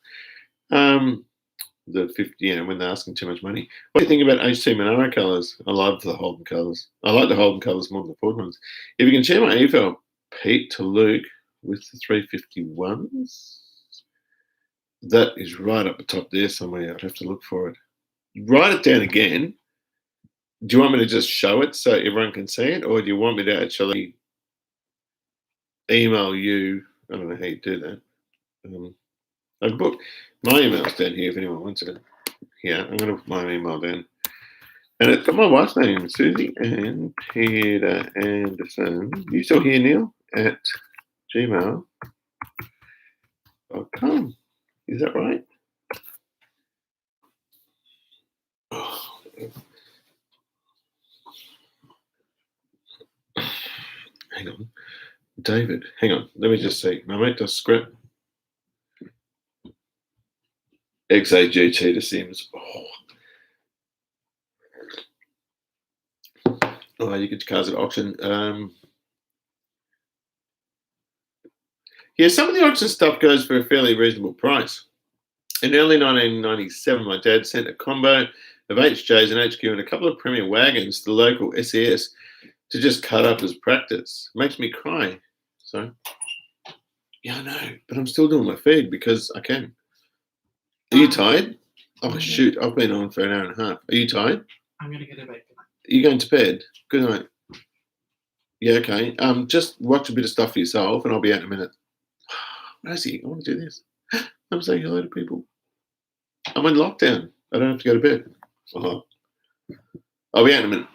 Speaker 1: The 50, when they're asking too much money. What do you think about HT Monaro colours? I love the Holden colours. I like the Holden colours more than the Ford ones. If you can share my email, Pete to Luke with the 351s. That is right up the top there somewhere. I'd have to look for it. Write it down again. Do you want me to just show it so everyone can see it? Or do you want me to actually email you? I don't know how you do that. I've booked my email's down here if anyone wants it. Yeah, I'm going to put my email down. And it's got my wife's name, Susie and Peter Anderson. You still here, Neil? At gmail.com. Is that right? Oh. Hang on. David, hang on. Let me just see. My mate does script. XAGT to Sims. Oh, you get your cars at auction. Yeah, some of the auction stuff goes for a fairly reasonable price. In early 1997, my dad sent a combo of HJs and HQ and a couple of Premier wagons to the local SES to just cut up as practice. Makes me cry. So, yeah, I know, but I'm still doing my feed because I can. Are you tired? Oh, shoot, I've been on for an hour and a half. Are you tired?
Speaker 3: I'm going to go to bed.
Speaker 1: Are you going to bed? Good night. Yeah, okay. Just watch a bit of stuff for yourself and I'll be out in a minute. Rosie, I want to do this. I'm saying hello to people. I'm in lockdown. I don't have to go to bed. I'll be out in a minute.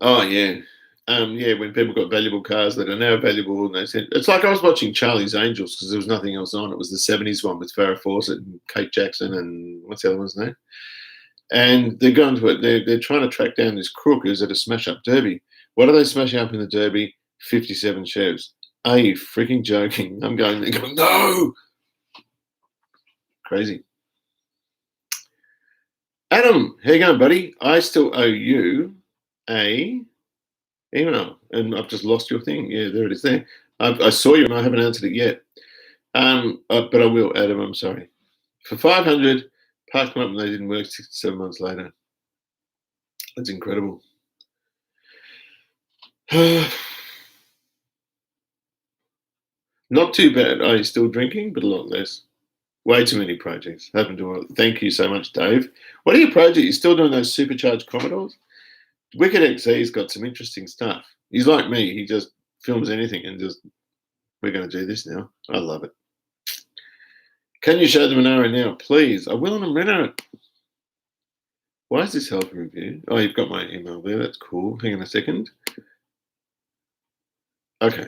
Speaker 1: Oh, yeah. Yeah, when people got valuable cars that are now valuable, and they said it's like I was watching Charlie's Angels because there was nothing else on. It was the '70s one with Farrah Fawcett and Kate Jackson and what's the other one's name? And they're going to it. They're trying to track down this crook who's at a smash-up derby. What are they smashing up in the derby? 57 Chevs. Are you freaking joking? I'm going there going, no! Crazy. Adam, how you going, buddy? I still owe you a email, and I've just lost your thing. Yeah, there it is there. I saw you, and I haven't answered it yet. But I will, Adam, I'm sorry. For 500, parked them up and they didn't work 6 to 7 months later. That's incredible. Not too bad. Are you still drinking? But a lot less. Way too many projects. Haven't done it. Thank you so much, Dave. What are your projects? You still doing those supercharged Commodores? Wicked XE's got some interesting stuff. He's like me. He just films anything and just, we're going to do this now. I love it. Can you show the Monaro now, please? I will in a minute. Why is this health review? Oh, you've got my email there. That's cool. Hang on a second. Okay.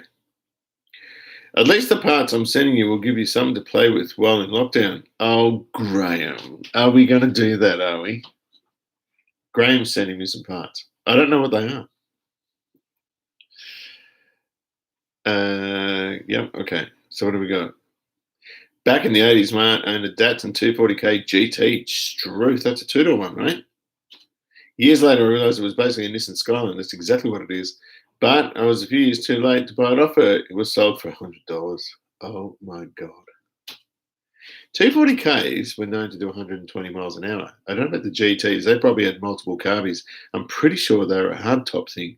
Speaker 1: At least the parts I'm sending you will give you something to play with while in lockdown. Oh, Graham. Are we going to do that, are we? Graham's sending me some parts. I don't know what they are. Yep, okay. So what do we got? Back in the 80s, my aunt owned a Datsun 240k GT. Struth, that's a two-door one, right? Years later, I realised it was basically a Nissan Skyline. That's exactly what it is. But I was a few years too late to buy it off her. It was sold for $100. Oh, my God. 240Ks were known to do 120 miles an hour. I don't know about the GTs. They probably had multiple carbies. I'm pretty sure they were a hardtop thing.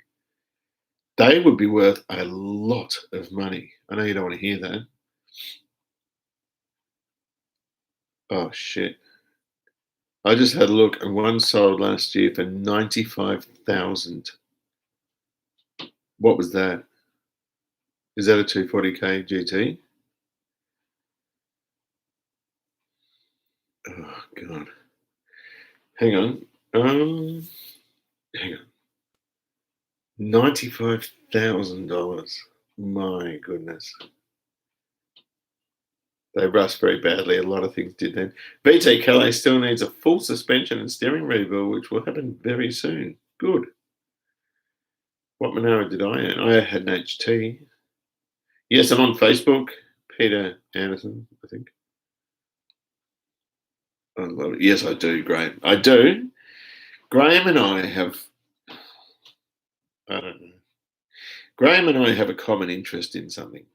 Speaker 1: They would be worth a lot of money. I know you don't want to hear that. Oh shit! I just had a look, and one sold last year for 95,000. What was that? Is that a 240k GT? Oh god! Hang on. Hang on. $95,000. My goodness. They rust very badly. A lot of things did then. BT Calais still needs a full suspension and steering rebuild, which will happen very soon. Good. What Monaro did I own? I had an HT. Yes, I'm on Facebook. Peter Anderson, I think. I love it. Yes, I do, Graham. I do. Graham and I have, I don't know. Graham and I have a common interest in something.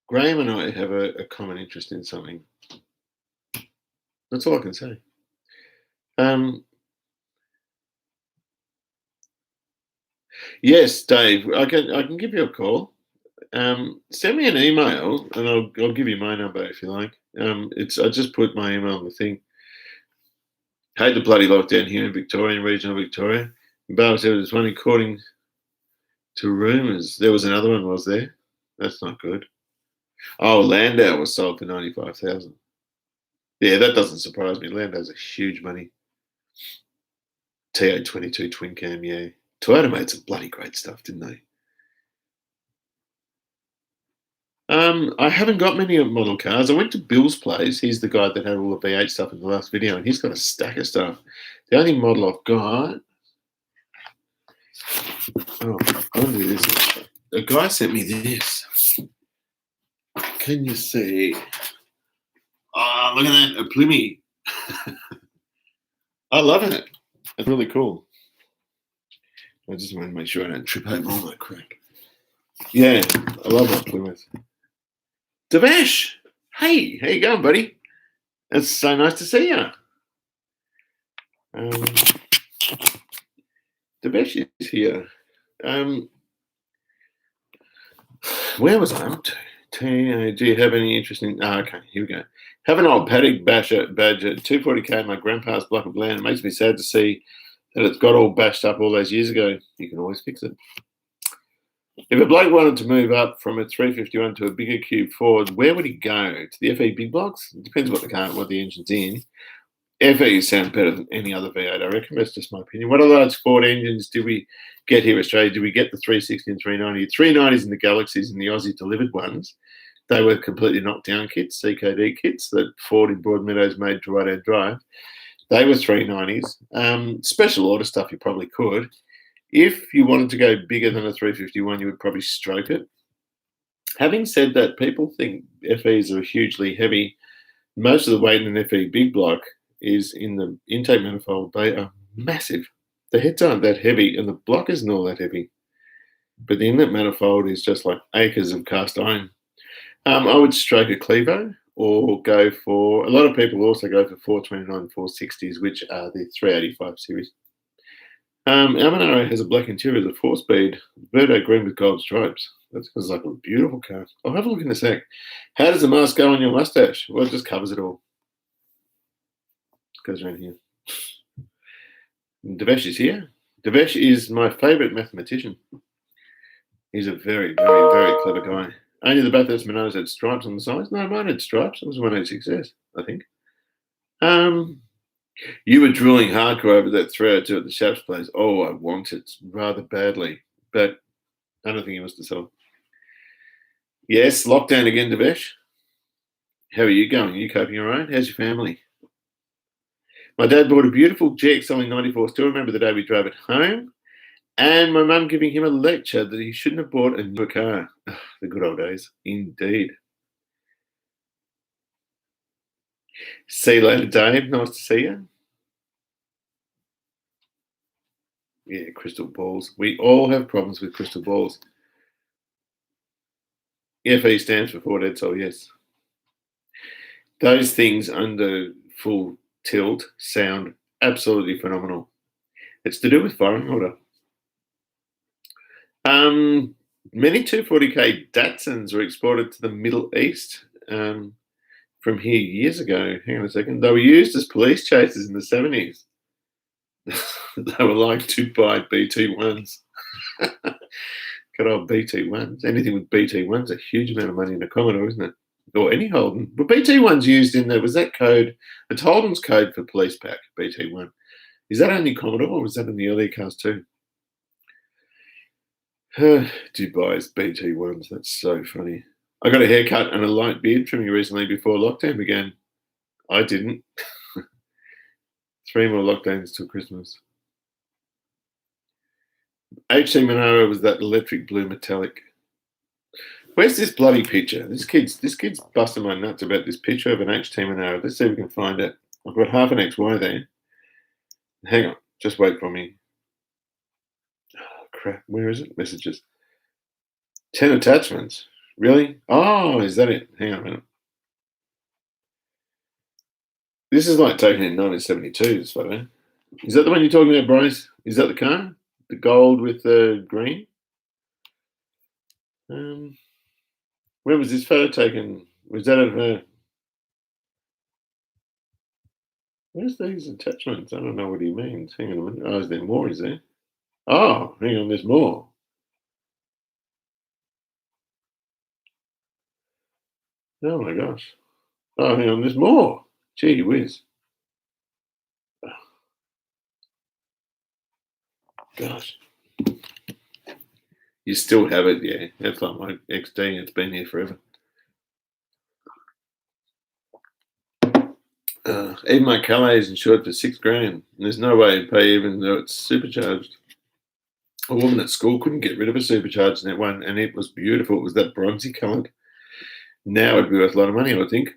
Speaker 1: Graham and I have a common interest in something. That's all I can say. Yes, Dave, I can give you a call. Send me an email, and I'll give you my number if you like. I just put my email on the thing. Hate the bloody lockdown here in Victoria, in regional Victoria. Barbara said there's one according to rumours. There was another one, was there? That's not good. Oh, Landau was sold for 95,000. Yeah, that doesn't surprise me. Landau's a huge money. TA22 twin cam, yeah. Toyota made some bloody great stuff, didn't they? I haven't got many model cars. I went to Bill's place. He's the guy that had all the V8 stuff in the last video, and he's got a stack of stuff. The only model I've got. Oh, I want to do this. A guy sent me this. Can you see? Oh, look at that. A Plymouth. I love it. It's really cool. I just want to make sure I don't trip over all my crack. Yeah, I love that Plymouth. Devesh, hey, how you going, buddy? It's so nice to see you. Devesh is here. Where was I up to? Do you have any interest in? Okay, here we go. Have an old paddock badger 240k, my grandpa's block of land. It makes me sad to see that it's got all bashed up all those years ago. You can always fix it. If a bloke wanted to move up from a 351 to a bigger cube Ford, where would he go? To the FE big blocks? It depends what the engine's in. FE sound better than any other V8, I reckon. That's just my opinion. What other large Ford engines did we get here in Australia? Did we get the 360 and 390? 390s and the Galaxies and the Aussie delivered ones. They were completely knocked down kits, CKD kits that Ford in Broadmeadows made to right-hand drive. They were 390s. Special order stuff you probably could. If you wanted to go bigger than a 351, you would probably stroke it. Having said that, people think FEs are hugely heavy. Most of the weight in an FE big block is in the intake manifold. They are massive. The heads aren't that heavy, and the block isn't all that heavy. But the inlet manifold is just like acres of cast iron. I would stroke a Clevo or go for, a lot of people also go for 429 460s, which are the 385 series. Our Monaro has a black interior, the 4-speed, Verdo green with gold stripes. That's like a beautiful car. I'll have a look in a sec. How does the mask go on your mustache? Well, it just covers it all. It goes around here. Devesh is here. Devesh is my favourite mathematician. He's a very, very, very clever guy. Only the Bathurst Monaros had stripes on the sides. No, mine had stripes. It was one of success, I think. You were drilling hardcore over that 302 at the Shapps place. Oh, I want it rather badly, but I don't think he wants to sell. Yes, lockdown again, Devesh. How are you going? Are you coping all right? How's your family? My dad bought a beautiful GX 94. Still remember the day we drove it home, and my mum giving him a lecture that he shouldn't have bought a new car. Oh, the good old days, indeed. See you later, Dave. Nice to see you. Yeah, crystal balls. We all have problems with crystal balls. FE stands for Ford Edsel, yes. Those things under full tilt sound absolutely phenomenal. It's to do with firing order. Many 240k Datsuns were exported to the Middle East from here years ago. Hang on a second. They were used as police chasers in the 70s. They were like Dubai BT1s. Good old BT1s. Anything with BT1s, a huge amount of money in a Commodore, isn't it? Or any Holden. But BT1's used in there. Was that code? It's Holden's code for police pack, BT1. Is that only Commodore or was that in the earlier cars too? Dubai's BT1s. That's so funny. I got a haircut and a light beard trimming recently before lockdown began. I didn't. 3 more lockdowns till Christmas. HC Monaro was that electric blue metallic. Where's this bloody picture? This kid's busting my nuts about this picture of an HT Monaro. Let's see if we can find it. I've got half an XY there. Hang on, just wait for me. Oh, crap, where is it? Messages. 10 attachments. Really? Oh, is that it? Hang on a minute. This is like taken in 1972, this photo. Is that the one you're talking about, Bryce? Is that the car? The gold with the green? Where was this photo taken? Was that of a... Where's these attachments? I don't know what he means. Hang on a minute. Oh, is there more, is there? Oh, hang on, there's more. Oh my gosh. Oh, hang on, there's more. Gee whiz. Gosh. You still have it, yeah. That's like my XD. It's been here forever. Even my Calais is insured for $6,000. And there's no way to pay even though it's supercharged. A woman at school couldn't get rid of a supercharged in that one, and it was beautiful. It was that bronzy coloured. Now it'd be worth a lot of money, I would think.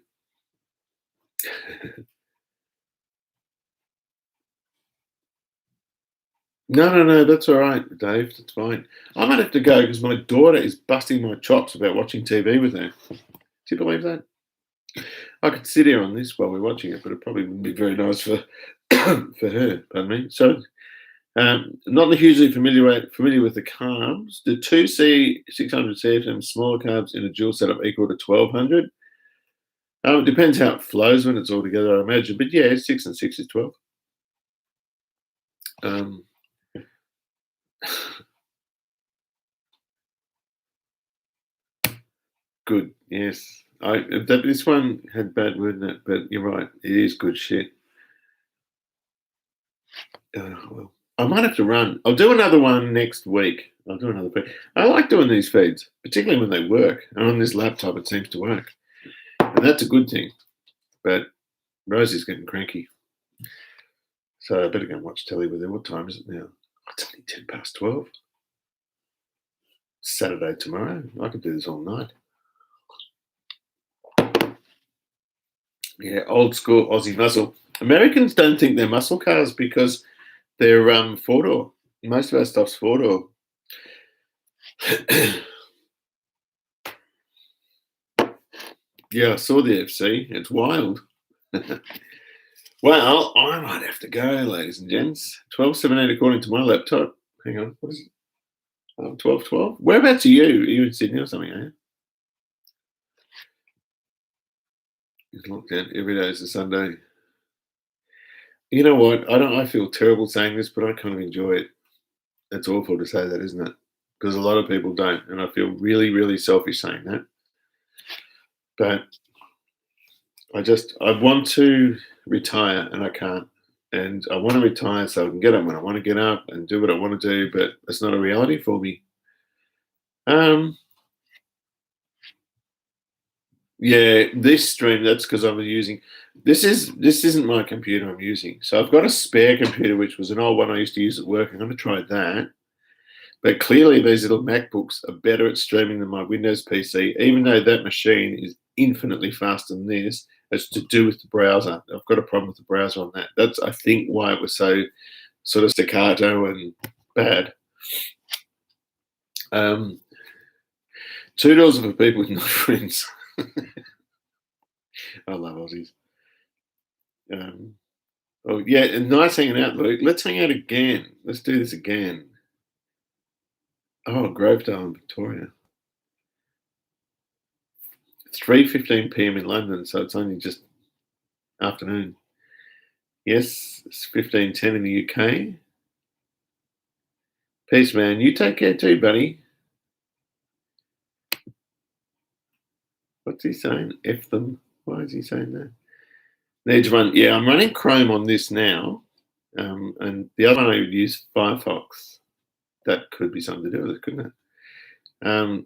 Speaker 1: No, that's all right, Dave. That's fine. I might have to go because my daughter is busting my chops about watching TV with her. Do you believe that? I could sit here on this while we're watching it, but it probably wouldn't be very nice for for her. Pardon me. So, not hugely familiar with the carbs. The 2C 600 CFM smaller carbs in a dual setup equal to 1200. It depends how it flows when it's all together, I imagine. But yeah, 6 and 6 is 12. Good, yes. This one had bad word in it, but you're right. It is good shit. Well, I might have to run. I'll do another one next week. I'll do another feed. I like doing these feeds, particularly when they work. And on this laptop, it seems to work. And that's a good thing. But Rosie's getting cranky. So I better go and watch telly with her. What time is it now? Oh, it's only 10 past 12. Saturday tomorrow. I could do this all night. Yeah, old school Aussie muscle. Americans don't think they're muscle cars because they're four-door. Most of our stuff's four-door. Yeah, I saw the FC. It's wild. Well, I might have to go, ladies and gents. 12:17 according to my laptop. Hang on, what is it? 12:12. Whereabouts are you? Are you in Sydney or something, are you? It's locked down. Every day is a Sunday. You know what? I feel terrible saying this, but I kind of enjoy it. It's awful to say that, isn't it? Because a lot of people don't, and I feel really, really selfish saying that. But I want to retire, and I can't. And I want to retire so I can get up when I want to get up and do what I want to do, but it's not a reality for me. Yeah, this stream, that's because I was using this isn't my computer I'm using. So I've got a spare computer, which was an old one I used to use at work. I'm going to try that. But clearly these little MacBooks are better at streaming than my Windows PC, even though that machine is infinitely faster than this. It's to do with the browser. I've got a problem with the browser on that. That's, I think, why it was so sort of staccato and bad. $2 for people with no friends. I love Aussies. Oh yeah, nice hanging out, Luke. Let's hang out again. Let's do this again. Oh, Grovedale in Victoria. 3:15 p.m. in London, so it's only just afternoon. Yes, it's 15:10 in the UK. Peace, man. You take care too, buddy. What's he saying? F them. Why is he saying that? Needs one. Yeah, I'm running Chrome on this now, and the other one I would use Firefox. That could be something to do with it, couldn't it?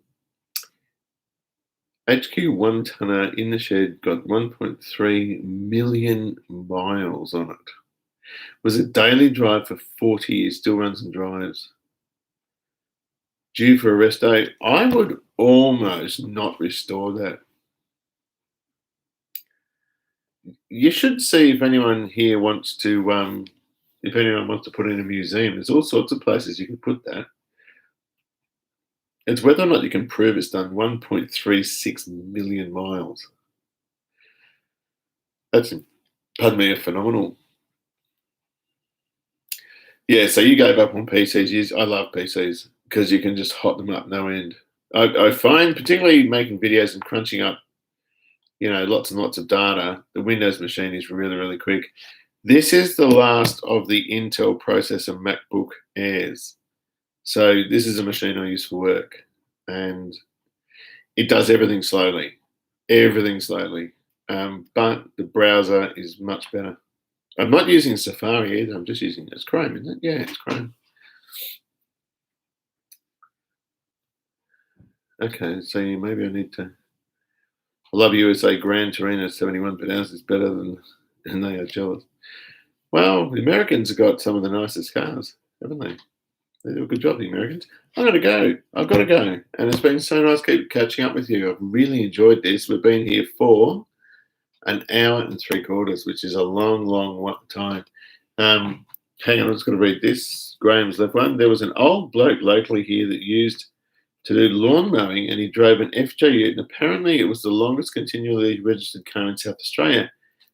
Speaker 1: HQ one tonner in the shed got 1.3 million miles on it. Was a daily drive for 40 years, still runs and drives. Due for a rest day. I would almost not restore that. You should see if anyone here wants to, if anyone wants to put it in a museum. There's all sorts of places you can put that. It's whether or not you can prove it's done 1.36 million miles. That's, pardon me, a phenomenal. Yeah, so you gave up on PCs. I love PCs because you can just hot them up no end. I find, particularly making videos and crunching up, lots and lots of data, the Windows machine is really, really quick. This is the last of the Intel processor MacBook Airs. So this is a machine I use for work, and it does everything slowly, but the browser is much better. I'm not using Safari either. I'm just using it's Chrome, isn't it? Yeah, it's Chrome. Okay, so maybe I need to. I love USA Gran Torino 71 per ounce is better than, and they are jealous. Well, the Americans have got some of the nicest cars, haven't they? They do a good job, the Americans. I've got to go. And it's been so nice keep catching up with you. I've really enjoyed this. We've been here for an hour and 3/4, which is a long, long time. Hang on, I'm just going to read this. Graham's left one. There was an old bloke locally here that used to do lawn mowing, and he drove an FJ Ute, and apparently it was the longest continually registered car in South Australia.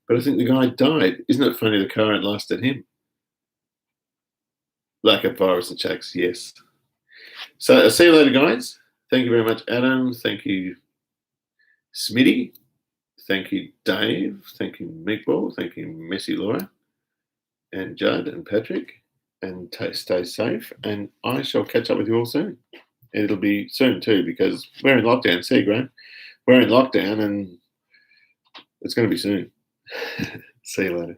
Speaker 1: But I think the guy died. Isn't it funny the car outlasted him? Lack of virus attacks, yes. So I'll see you later, guys. Thank you very much, Adam. Thank you, Smitty. Thank you, Dave. Thank you, Meatball. Thank you, Messy Laura. And Judd and Patrick. And stay safe. And I shall catch up with you all soon. It'll be soon too, because we're in lockdown. See you, Graham. We're in lockdown and it's going to be soon. See you later.